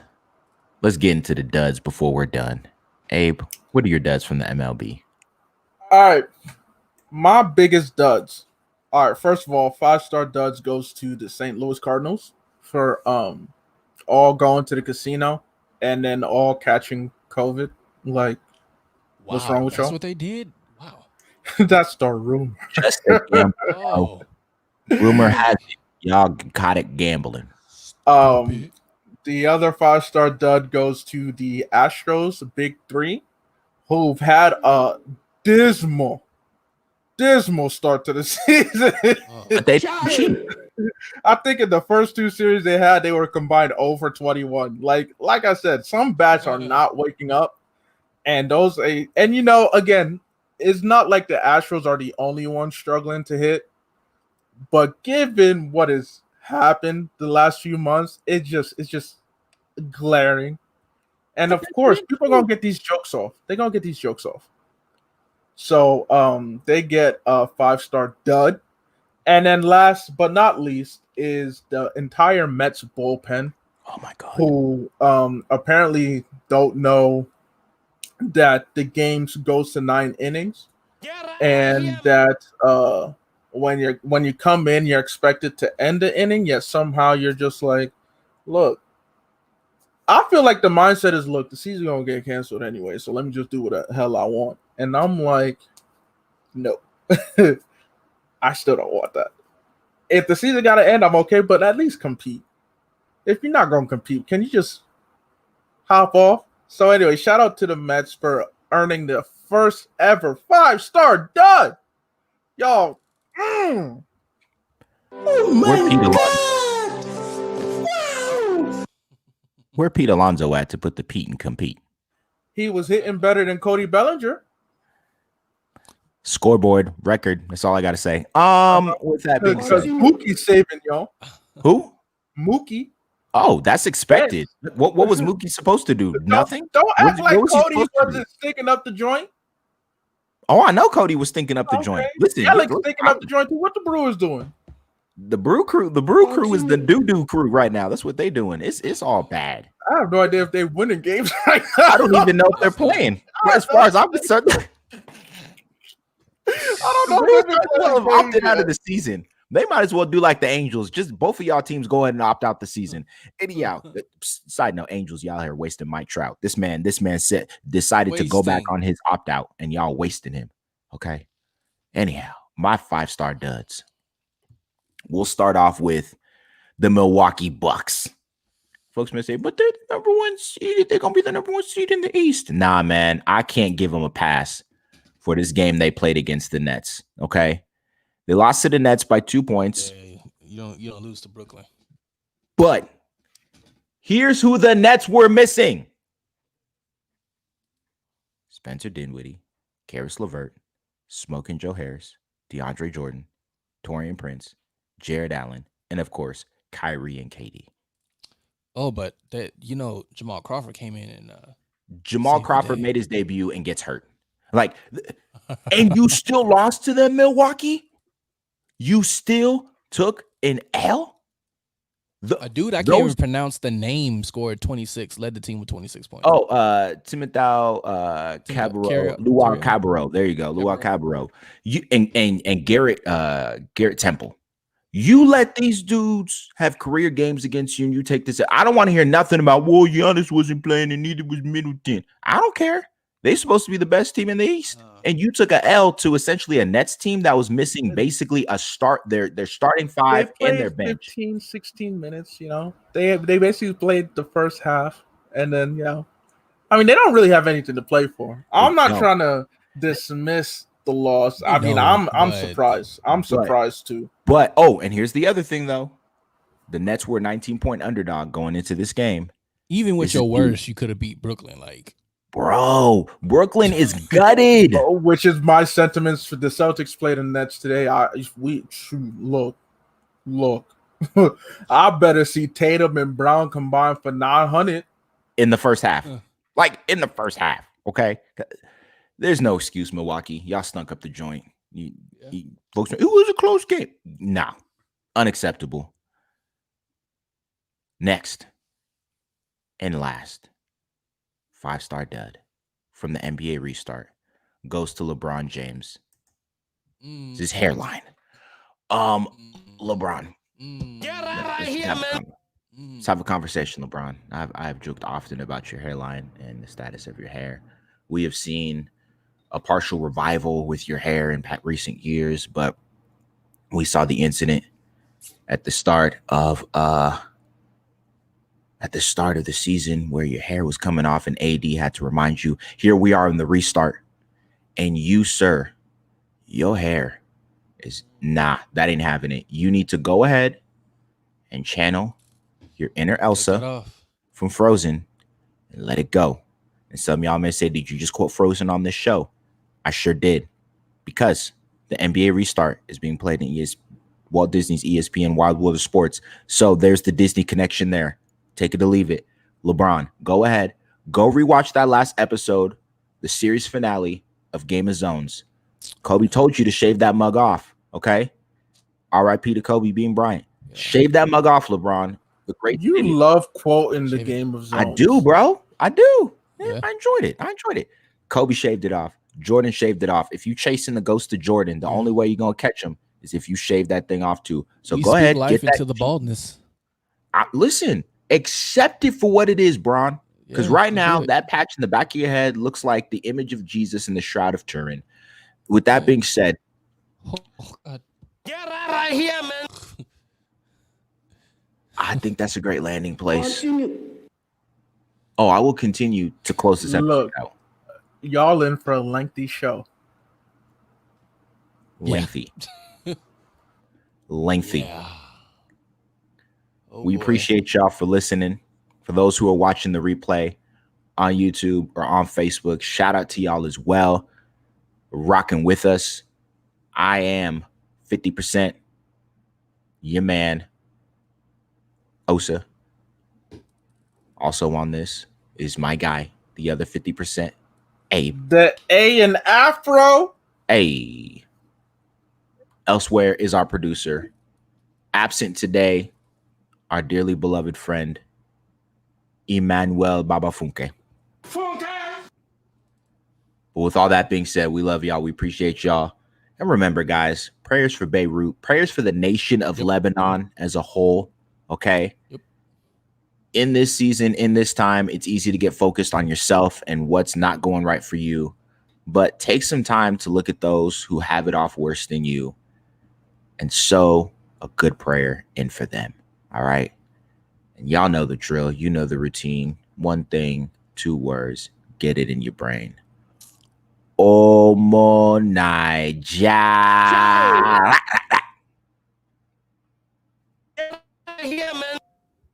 Let's get into the duds before we're done. Abe, what are your duds from the MLB? All right, my biggest duds. All right, first of all, 5-star duds goes to the St. Louis Cardinals for all going to the casino and then all catching COVID. Like, what's wrong with y'all? That's what they did? Wow. That's the rumor. Just rumor has it y'all caught it gambling. The other 5-star dud goes to the Astros, Big Three, who've had a dismal start to the season. I think in the first 2 series they had, they were combined over 21. Like I said, some bats are not waking up, and again, it's not like the Astros are the only ones struggling to hit, but given what has happened the last few months, it's just glaring. And of course, people are gonna get these jokes off. They're gonna get these jokes off. So they get a 5-star dud. And then last but not least is the entire Mets bullpen. Oh my God. Who apparently don't know that the games goes to 9 innings. And that when you come in, you're expected to end the inning, yet somehow you're just like, look, I feel like the mindset is, look, the season's gonna get canceled anyway, so let me just do what the hell I want. And I'm like, no. I still don't want that. If the season gotta end, I'm okay, but at least compete. If you're not gonna compete, can you just hop off? So anyway, shout out to the Mets for earning the first ever 5-star dud. Y'all, Where Pete Alonso at to put the Pete and compete? he was hitting better than Cody Bellinger. Scoreboard record. That's all I got to say. With that being Because said, Mookie's saving y'all. who? Mookie. Oh, that's expected. What was Mookie supposed to do? Nothing. Don't act like was he Cody supposed to do? wasn't sticking up the joint. Oh, I know Cody was thinking up the Okay. joint. Listen, Alex sticking up the joint too. What the Brewers doing? the brew crew is the doo-doo crew right now. That's what they doing. It's all bad. I have no idea if they're winning games right now. I don't even know if they're playing. As far as I'm concerned, I don't know. they might as well have opted out of the season. They might as well do like the Angels. Just both of y'all teams go ahead and opt out the season. Anyhow, side note, Angels, y'all here wasting Mike Trout. This man decided to go back on his opt out, and y'all wasting him. Okay. Anyhow, my 5-star duds. We'll start off with the Milwaukee Bucks. Folks may say, but they're the number 1 seed. They're gonna be the number 1 seed in the East. Nah, man, I can't give them a pass for this game they played against the Nets. Okay. They lost to the Nets by 2 points. Yeah, you don't lose to Brooklyn. But here's who the Nets were missing: Spencer Dinwiddie, Karis LeVert, Smoking Joe Harris, DeAndre Jordan, Taurean Prince, Jared Allen, and of course, Kyrie and KD. Oh, but that Jamal Crawford came in and Jamal Crawford made his debut and gets hurt. And you still lost to them, Milwaukee? You still took an L? A dude I can't even pronounce the name scored 26, led the team with 26 points. Oh, Timothée Cabarro, Luau Cabarro. There you go, Luau Cabarro. You and Garrett Temple. You let these dudes have career games against you, and you take this. I don't want to hear nothing about, well, Giannis wasn't playing, and neither was Middleton. I don't care. They're supposed to be the best team in the East. And you took a L to essentially a Nets team that was missing basically a start, their starting 5 and their bench. 15, 16 minutes, They basically played the first half, and then, I mean, they don't really have anything to play for. I'm not trying to dismiss the loss. I mean, I'm surprised. I'm surprised too. But and here's the other thing though. The Nets were a 19-point underdog going into this game. Even with your worst, you could have beat Brooklyn. Bro, Brooklyn is gutted. Which is my sentiments for the Celtics played the Nets today. Look. I better see Tatum and Brown combined for 900 in the first half. In the first half, okay? There's no excuse, Milwaukee. Y'all stunk up the joint. Folks, it was a close game. Nah, unacceptable. Next and last, 5-star dud from the NBA restart goes to LeBron James. It's his hairline. LeBron. Get out of here, man. Let's have a conversation, LeBron. I've joked often about your hairline and the status of your hair. We have seen a partial revival with your hair in recent years, but we saw the incident at the start of the season where your hair was coming off and AD had to remind you, here we are in the restart. And you, sir, your hair is that ain't having it. You need to go ahead and channel your inner Elsa from Frozen and let it go. And some of y'all may say, did you just quote Frozen on this show? I sure did, because the NBA restart is being played in Walt Disney's ESPN Wild World of Sports. So there's the Disney connection there. Take it or leave it. LeBron, go ahead. Go rewatch that last episode, the series finale of Game of Zones. Kobe told you to shave that mug off, okay? R.I.P. to Kobe Bean Bryant. Yeah. Shave that mug off, LeBron. The great you idiot. Love quoting the Game of Zones. I do, bro. I do. Yeah. I enjoyed it. Kobe shaved it off. Jordan shaved it off. If you chasing the ghost of Jordan, the only way you're gonna catch him is if you shave that thing off too. So go ahead, life get into the baldness. Listen, accept it for what it is, Bron. Because right now, that patch in the back of your head looks like the image of Jesus in the Shroud of Turin. With that being said, get out of here, man. I think that's a great landing place. I will continue to close this episode out. y'all in for a lengthy show. Lengthy. Lengthy. Yeah. Oh, We boy. appreciate y'all for listening. For those who are watching the replay on YouTube or on Facebook, shout out to y'all as well. Rocking with us. I am 50%. Your man, Osa. Also on this is my guy, the other 50%, Abe. The A and Afro. Hey. Elsewhere is our producer. Absent today, our dearly beloved friend, Emmanuel Babafunke. But with all that being said, we love y'all. We appreciate y'all. And remember, guys, prayers for Beirut, prayers for the nation of Lebanon as a whole. Okay. Yep. In this season, in this time, it's easy to get focused on yourself and what's not going right for you. But take some time to look at those who have it off worse than you and sow a good prayer in for them. All right. And y'all know the drill. You know the routine. One thing, 2 words, get it in your brain. Omo Naija.